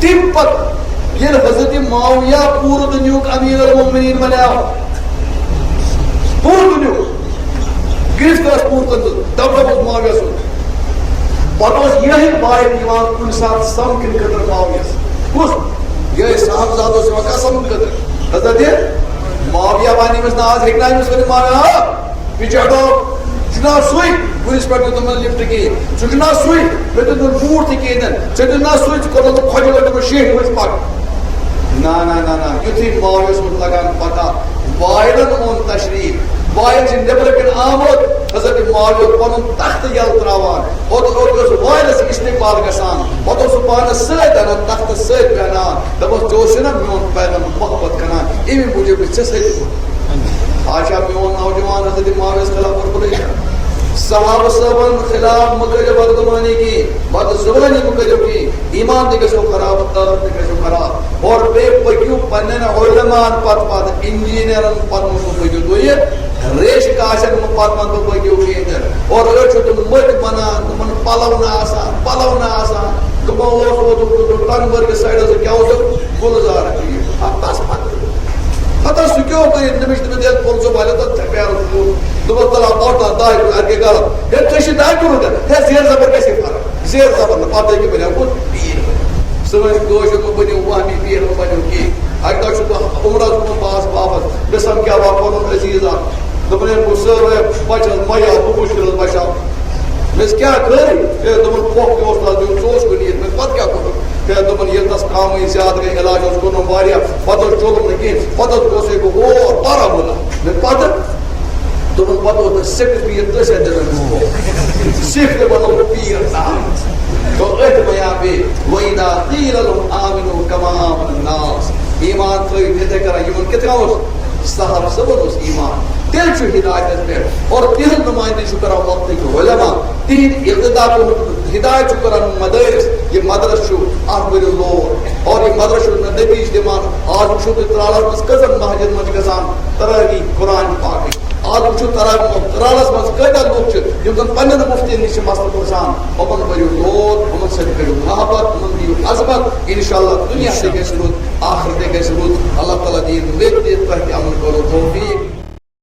Speaker 1: تم پت یہ حضرت معاویہ پور دنیوک امیر المؤمنین بنیا پور دنیوک گرفتار پور دنیوک دب معاویہ سن پتہ یہ باہر ایمان کن ساتھ سمکن قدر معاویہ کس یہ صاحبزادوں سے وقت سمکن قدر حضرت معاویہ بانی میں آج ہکنا ہے مسئلہ معاویہ پیچھے ہٹو جناب سوئی گرس پہ تم لفٹ کی جناب سوئی میں تم بوٹ تھی کہن جناب سوئی کو تو کھوج لگا شیخ مز پک نا نا نا نا یتھی معاویہ سن لگان پتہ وائرن اون تشریف وائر سے نبر کن آمد حضرت معاویہ پنن تخت یل تراوان اور وائرس استقبال گسان پتہ سہ پانس ست انان تخت ست بہنان دپس جو میون پیغام محبت کران امی موجود ست آج میون نوجوان حضرت معاویہ خلاف بربرے صحابہ صاحبن خلاف مکر بدگمانی کی بد زبانی مکر کی ایمان دے گسو خراب تعلق دے گسو خراب اور بے پکیو پنن علماء پت انجینئرن پت مو پکیو تو یہ ریش کاشن پت من پکیو کیندر اور اچھو تم مت بنا تمن پلو نہ آسان تم وہ ٹنبرگ سائیڈ سے کیا ہو گلزار کی بس پتہ سہ کیوں کر نمش تم دل پونسو والے تو پیار دبا تلا پوٹا دای کر کے گل ہے تشی دای کرو ہے زیر زبر کیسے فرق زیر زبر پتہ کہ بنا کو پیر سمجھ دوش کو بنی وہمی پیر بنو کی اگر تو عمرہ کو پاس واپس بسم کیا واپس عزیزا دبنے کو سر بچ مایا کو مشکل بچا بس کیا کر دبن پوک کو استاد جو سوچ کو نہیں میں پتہ کیا کروں کہ دبن یہ تس کام زیادہ گئی علاج اس کو نو واریا پتہ چولم نہیں پتہ کو سے کو اور بارہ بولا میں پتہ دبن پتہ ہوتا سکھ پیر تو سے دبن سکھ بنو پیر نام تو ایت بیان بھی وَإِذَا قِيلَ لَهُمْ آمِنُوا كَمَا آمَنَ النَّاسُ ایمان تو کہتے کرا یمن کتنا اس صاحب صبر اس ایمان دل چھو ہدایت پہ اور تہن نمائندے چھو کرا وقت کے علماء تہن اقتدا کو ہدایت چھو کرا مدارس یہ مدرس چھو آخر لور اور یہ مدرس چھو نتیج دیمان آج چھو ترالر مس کزن مہجد مجھ گزان ترغی قرآن پاکی آج چھو ترالس مس کتا لوگ چھو یم زن پنن مفتی نیچے مسئلہ پرسان امن بریو لور امن سے کریو محبت امن دیو عظمت انشاءاللہ دنیا سے کے شروع